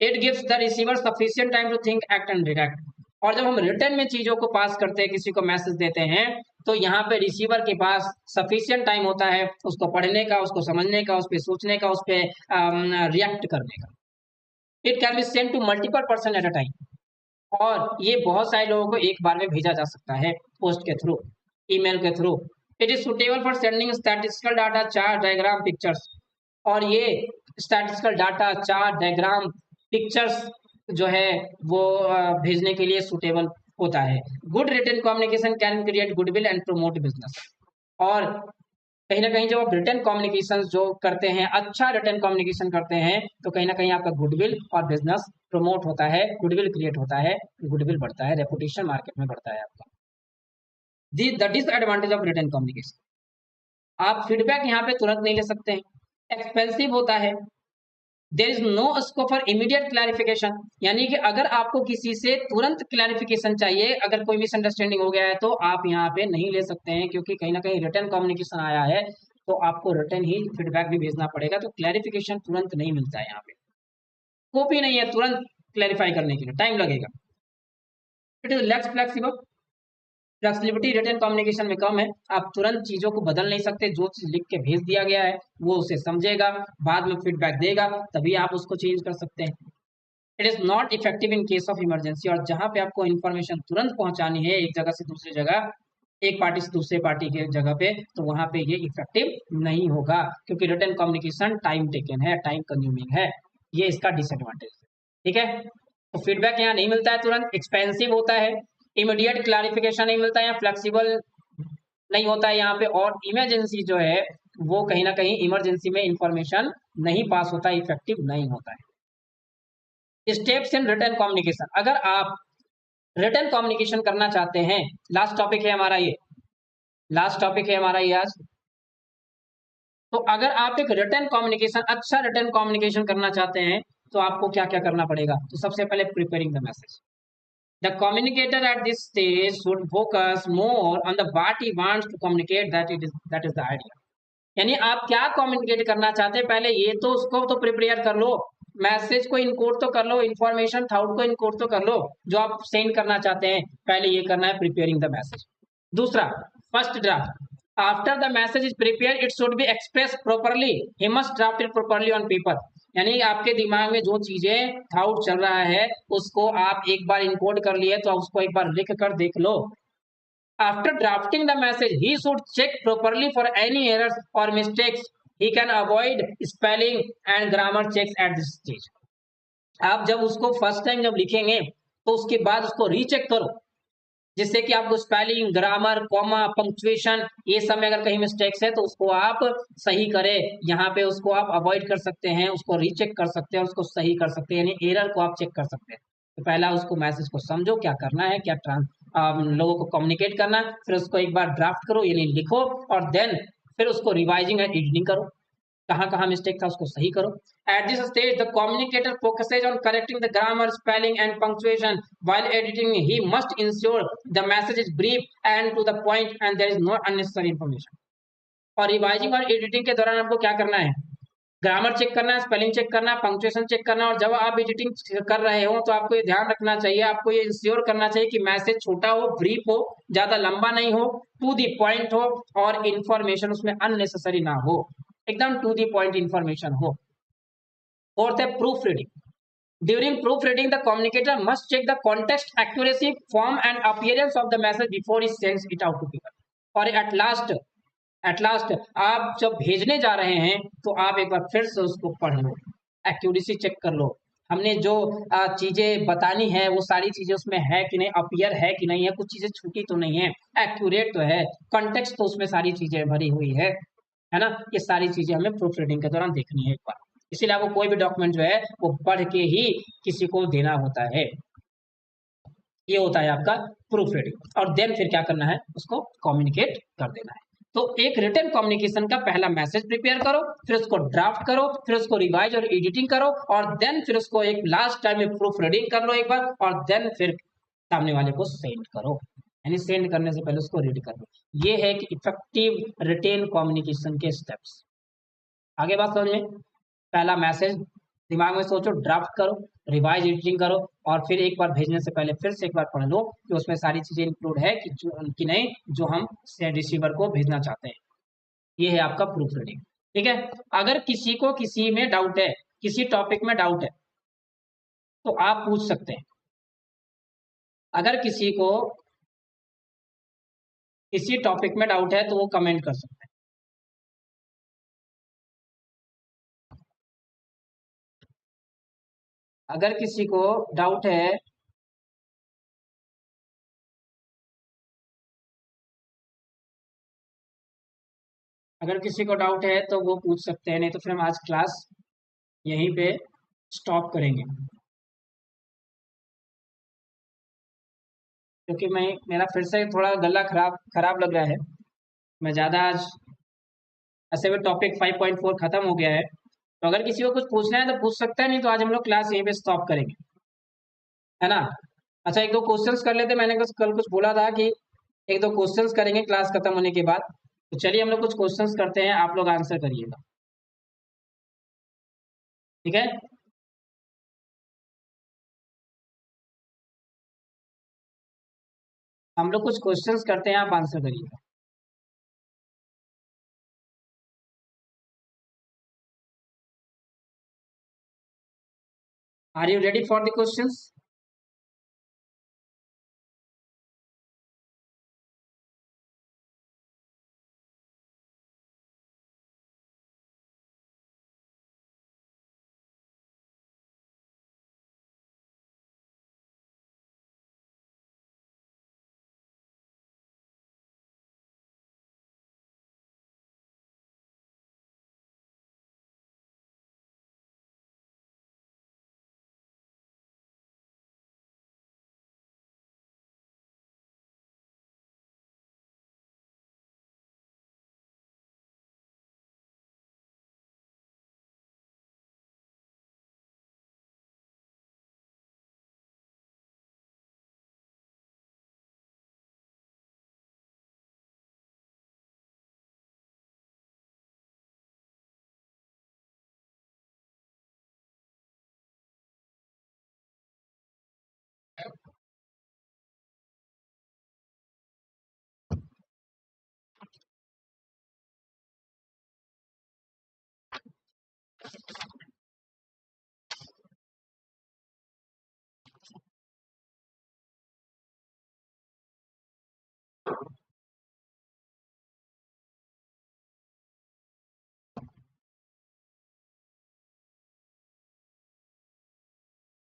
It gives the receiver sufficient time to think, act and react. और जब हम रिटर्न में चीजों को पास करते हैं, किसी को मैसेज देते हैं, तो यहाँ पे रिसीवर के पास सफिशिएंट टाइम होता है उसको पढ़ने का, उसको समझने का, उस पर सोचने का, उस पर रिएक्ट करने का। It can be send to multiple person at a time, और ये बहुत सारे लोगों को एक बार में भेजा जा सकता है, पोस्ट के थ्रू, ईमेल के through. It is suitable for sending statistical data, chart, diagram, pictures. और ये statistical data, chart, diagram, pictures जो है वो भेजने के लिए सुटेबल होता है। Good written communication can create goodwill and promote business. और कहीं ना कहीं जब आप रिटर्न कम्युनिकेशन जो करते हैं, अच्छा रिटर्न कम्युनिकेशन करते हैं, तो कहीं ना कहीं आपका गुडविल और बिजनेस प्रमोट होता है, गुडविल क्रिएट होता है, गुडविल बढ़ता है, रेपुटेशन मार्केट में बढ़ता है आपका। The disadvantage of return communication, आप फीडबैक यहाँ पे तुरंत नहीं ले सकते हैं, एक्सपेंसिव होता है, there is no scope for immediate clarification. यानी कि अगर आपको किसी से तुरंत क्लैरिफिकेशन चाहिए, अगर कोई मिसअंडरस्टैंडिंग हो गया है, तो आप यहाँ पे नहीं ले सकते हैं, क्योंकि कहीं ना कहीं रिटर्न कम्युनिकेशन आया है, तो आपको रिटर्न ही फीडबैक भी भेजना पड़ेगा, तो क्लैरिफिकेशन तुरंत नहीं मिलता है। यहाँ पे स्कोप ही नहीं है तुरंत क्लैरिफाई करने के लिए, टाइम लगेगा। It is less flexible, flexibility return communication में कम है, आप तुरंत चीजों को बदल नहीं सकते, जो चीज लिख के भेज दिया गया है वो उसे समझेगा, बाद में फीडबैक देगा, तभी आप उसको चेंज कर सकते हैं। It is not effective in case of emergency, और जहां पे आपको इन्फॉर्मेशन तुरंत पहुंचानी है एक जगह से दूसरी जगह, एक पार्टी से दूसरे पार्टी के जगह पे, तो वहां पे ये इफेक्टिव नहीं होगा, क्योंकि रिटर्न कम्युनिकेशन टाइम टेकन है, टाइम कंज्यूमिंग है, ये इसका डिसएडवांटेज है। ठीक है, तो फीडबैक यहाँ नहीं मिलता है तुरंत, एक्सपेंसिव होता है, इमीडिएट क्लैरिफिकेशन नहीं मिलता है, या फ्लेक्सिबल नहीं होता है यहाँ पे, और इमरजेंसी जो है वो कहीं ना कहीं इमरजेंसी में इंफॉर्मेशन नहीं पास होता है, इफेक्टिव नहीं होता है। स्टेप्स इन रिटर्न कम्युनिकेशन, अगर आप रिटर्न कम्युनिकेशन करना चाहते हैं, लास्ट टॉपिक है हमारा ये, लास्ट टॉपिक है हमारा ये आज। तो अगर आप एक रिटर्न कम्युनिकेशन, अच्छा रिटर्न कम्युनिकेशन करना चाहते हैं, तो आपको क्या क्या करना पड़ेगा? तो सबसे पहले preparing the message. The communicator at this stage should focus more on the what he wants to communicate, that is the idea। यानी आप क्या कम्युनिकेट करना चाहते हैं, पहले ये तो उसको तो प्रिपेयर कर लो, मैसेज को इनकोड तो कर लो, इन्फॉर्मेशन थाउट को इनकोड तो कर लो, जो आप सेंड करना चाहते हैं, पहले ये करना है, प्रिपेयरिंग द मैसेज। दूसरा, first draft. After the message is prepare it should be express properly, he must draft it properly on paper. यानी आपके दिमाग में जो चीजें थाउट चल रहा है, उसको आप एक बार इनकोड कर लिए, तो उसको एक बार लिख कर देख लो। After drafting the message, he should check properly for any errors or mistakes. He can avoid spelling and grammar checks at this stage। आप जब उसको फर्स्ट टाइम जब लिखेंगे, तो उसके बाद उसको रीचेक करो, जिससे कि आपको स्पेलिंग, ग्रामर, कॉमा, पंक्चुएशन, ये सब में अगर कहीं मिस्टेक्स है तो उसको आप सही करें। यहाँ पे उसको आप अवॉइड कर सकते हैं, उसको रीचेक कर सकते हैं, उसको सही कर सकते हैं, यानी एरर को आप चेक कर सकते हैं। तो पहला उसको मैसेज को समझो, क्या करना है, क्या लोगों को कम्युनिकेट करना, फिर उसको एक बार ड्राफ्ट करो यानी लिखो, और देन फिर उसको रिवाइजिंग एंड एडिटिंग करो, कहाँ कहाँ मिस्टेक था उसको सही करो। At this stage, the communicator focuses on correcting the grammar, spelling, and punctuation. While editing, he must ensure the message is brief and to the point, and there is no unnecessary information। और revising और editing के दौरान आपको क्या करना है? Grammar check करना है, स्पेलिंग चेक करना है, पंक्चुएशन चेक करना है, और जब आप एडिटिंग कर रहे हो तो आपको ये ध्यान रखना चाहिए, आपको ये इंश्योर करना चाहिए कि मैसेज छोटा हो, ब्रीफ हो, ज्यादा लंबा नहीं हो, टू दी पॉइंट हो, और इंफॉर्मेशन उसमें अननेसेसरी ना हो, एकदम टू दी पॉइंट इंफॉर्मेशन हो। फोर्थ है proof reading. During proof reading the communicator must check the context, accuracy, form and appearance of the message before he sends it out to people. और at last आप जब भेजने जा रहे हैं, तो आप एक बार फिर से उसको पढ़ लो, एक्यूरेसी चेक कर लो, हमने जो चीजें बतानी है वो सारी चीजें उसमें है कि नहीं, अपीयर है कि नहीं है, कुछ चीजें छूटी तो नहीं है, एक्यूरेट तो है, कंटेक्स्ट तो उसमें सारी चीजें भरी हुई है ना। ये सारी चीजें हमें प्रूफ रीडिंग के दौरान देखनी है एक बार। इसीलिए आपको कोई भी डॉक्यूमेंट जो है वो पढ़ के ही किसी को देना होता है। ये होता है आपका प्रूफ रीडिंग। और देन फिर क्या करना है, उसको कम्युनिकेट कर देना है। तो एक रिटन कम्युनिकेशन का पहला मैसेज प्रिपेयर करो, फिर उसको ड्राफ्ट करो, फिर उसको रिवाइज और एडिटिंग करो, और देन फिर उसको एक लास्ट टाइम में प्रूफ रीडिंग कर लो एक बार, और देन फिर सामने वाले को सेंड करो। यानी सेंड करने से पहले उसको रीड कर लो। ये है कि इफेक्टिव रिटेन कम्युनिकेशन के स्टेप्स। आगे बात समझ में। पहला मैसेज दिमाग में सोचो, ड्राफ्ट करो, रिवाइज एडिटिंग करो, और फिर एक बार भेजने से पहले फिर से एक बार पढ़ लो कि उसमें सारी चीजें इंक्लूड है कि नहीं, जो हम रिसीवर को भेजना चाहते हैं। ये है आपका प्रूफ रीडिंग। ठीक है। अगर किसी को किसी में डाउट है, किसी टॉपिक में डाउट है, तो आप पूछ सकते हैं। अगर किसी को किसी टॉपिक में डाउट है तो वो कमेंट कर सकते हैं। अगर किसी को डाउट है, तो वो पूछ सकते हैं, नहीं तो फिर हम आज क्लास यहीं पे स्टॉप करेंगे। क्योंकि मैं मेरा फिर से थोड़ा गला खराब खराब लग रहा है। मैं ज़्यादा आज ऐसे भी टॉपिक 5.4 खत्म हो गया है। तो अगर किसी को कुछ पूछना है तो पूछ सकता है, नहीं तो आज हम लोग क्लास यहीं पे स्टॉप करेंगे, है ना। अच्छा, एक दो क्वेश्चंस कर लेते। मैंने कल कुछ बोला था कि एक दो क्वेश्चंस करेंगे क्लास खत्म होने के बाद। तो चलिए हम लोग कुछ क्वेश्चंस करते हैं, आप लोग आंसर करिएगा। ठीक है। हम लोग कुछ क्वेश्चंस करते हैं, आप आंसर करिएगा। Are you ready for the questions?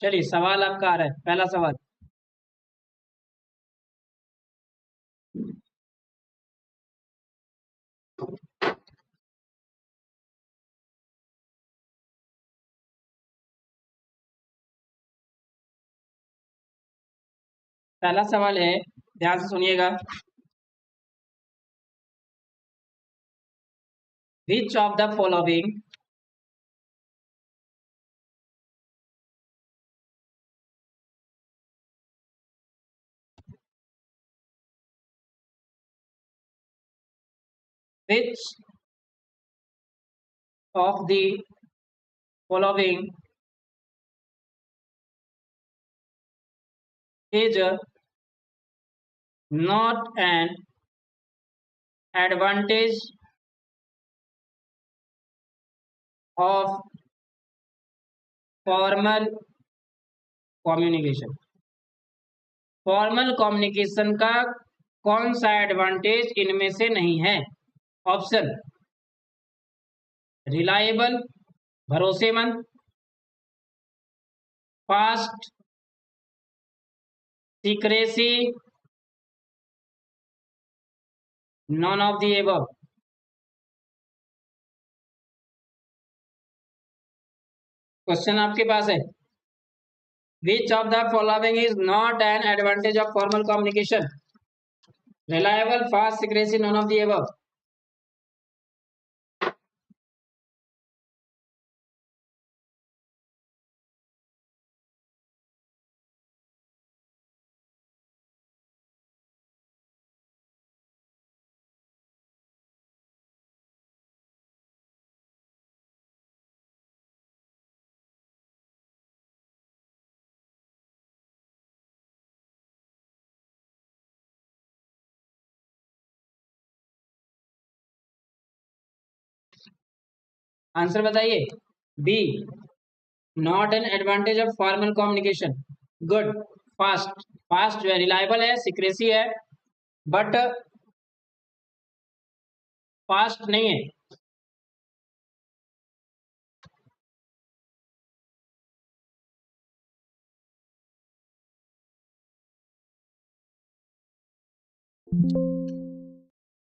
चलिए, सवाल आपका आ रहा है, पहला सवाल। पहला सवाल है, ध्यान से सुनिएगा। विच of the following which of the following is not an advantage of formal communication? Formal communication का कौन सा एडवांटेज इनमें से नहीं है? ऑप्शन: रिलायबल, भरोसेमंद, fast, secrecy, none of the above. Question आपके पास है, which of the following is not an advantage of formal communication? Reliable, fast, secrecy, none of the above. Answer बताइए। B, not an advantage of formal communication. Good. Fast, fast जो है reliable है, secrecy है, but fast नहीं है।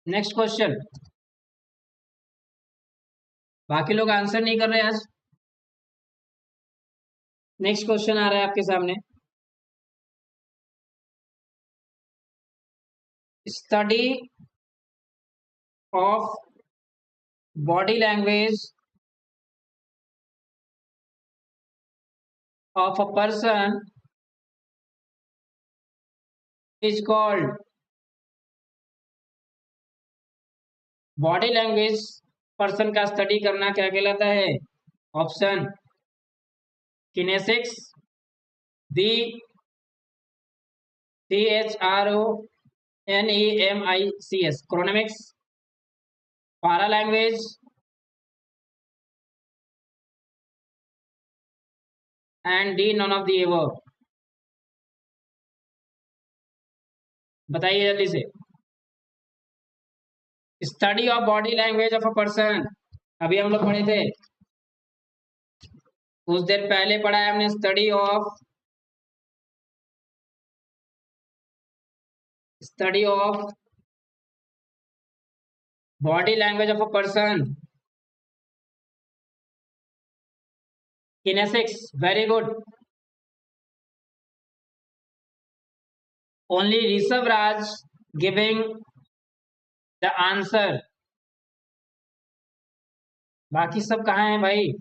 Next question. बाकी लोग answer नहीं कर रहे आज। नेक्स्ट क्वेश्चन आ रहा है आपके सामने। Study of body language of a person is called. Body language person का स्टडी करना क्या कहलाता है? Option kinesics, B CHRONEMICS chronemics, paralanguage, and D none of the above. बताइए जल्दी से। Study of body language of a person, अभी हम लोग पढ़े थे, कुछ देर पहले पढ़ा है हमने। Study of body language of a person, kinesics, very good. Only Rishabh Raj giving the answer. बाकी सब कहाँ हैं भाई?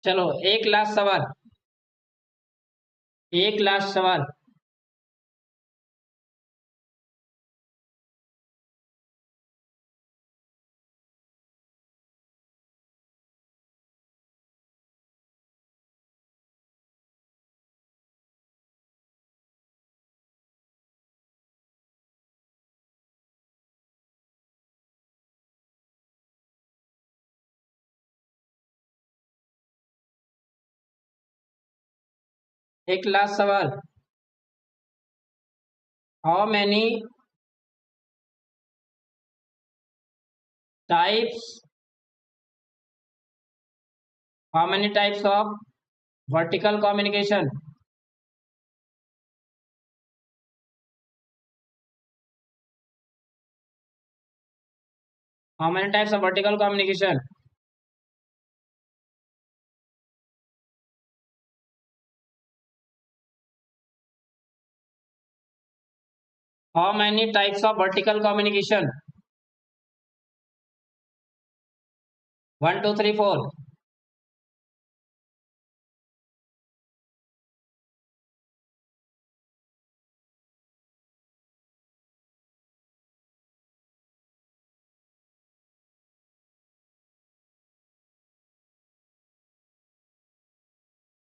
चलो एक लास्ट सवाल, एक लास्ट सवाल। एक लास्ट सवाल। How many types how many types of vertical communication? How many types of vertical communication? How many types of vertical communication? 1 2 3 4।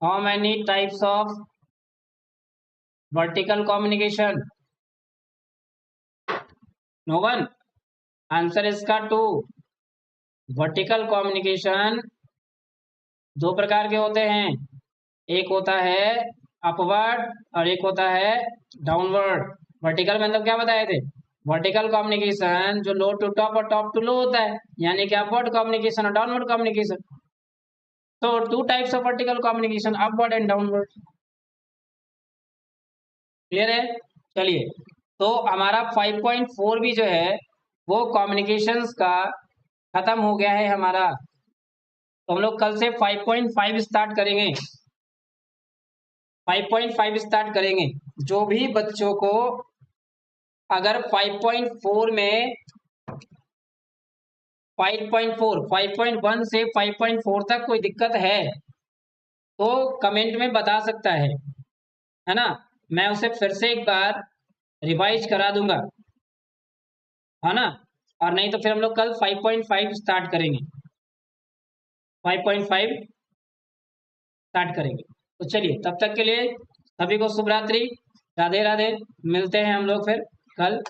How many types of vertical communication? No one. Answer इसका 2। Vertical communication दो प्रकार के होते हैं, एक होता है upward और एक होता है डाउनवर्ड। वर्टिकल मतलब क्या बताए थे? वर्टिकल कम्युनिकेशन जो लो टू टॉप और टॉप टू लो होता है, यानी कि अपवर्ड कम्युनिकेशन और downward communication. So two types of vertical communication, upward and downward. Clear है? चलिए, तो हमारा 5.4 भी जो है वो कम्युनिकेशंस का खत्म हो गया है हमारा। तो हम लोग कल से 5.5 स्टार्ट करेंगे। 5.5 स्टार्ट करेंगे। जो भी बच्चों को अगर 5.4 में 5.4, 5.1 से 5.4 तक कोई दिक्कत है तो कमेंट में बता सकता है ना? मैं उसे फिर से एक बार रिवाइज करा दूंगा, है ना? और नहीं तो फिर हम लोग कल 5.5 स्टार्ट करेंगे। 5.5 स्टार्ट करेंगे। तो चलिए, तब तक के लिए सभी को शुभ रात्रि, राधे राधे। मिलते हैं हम लोग फिर कल।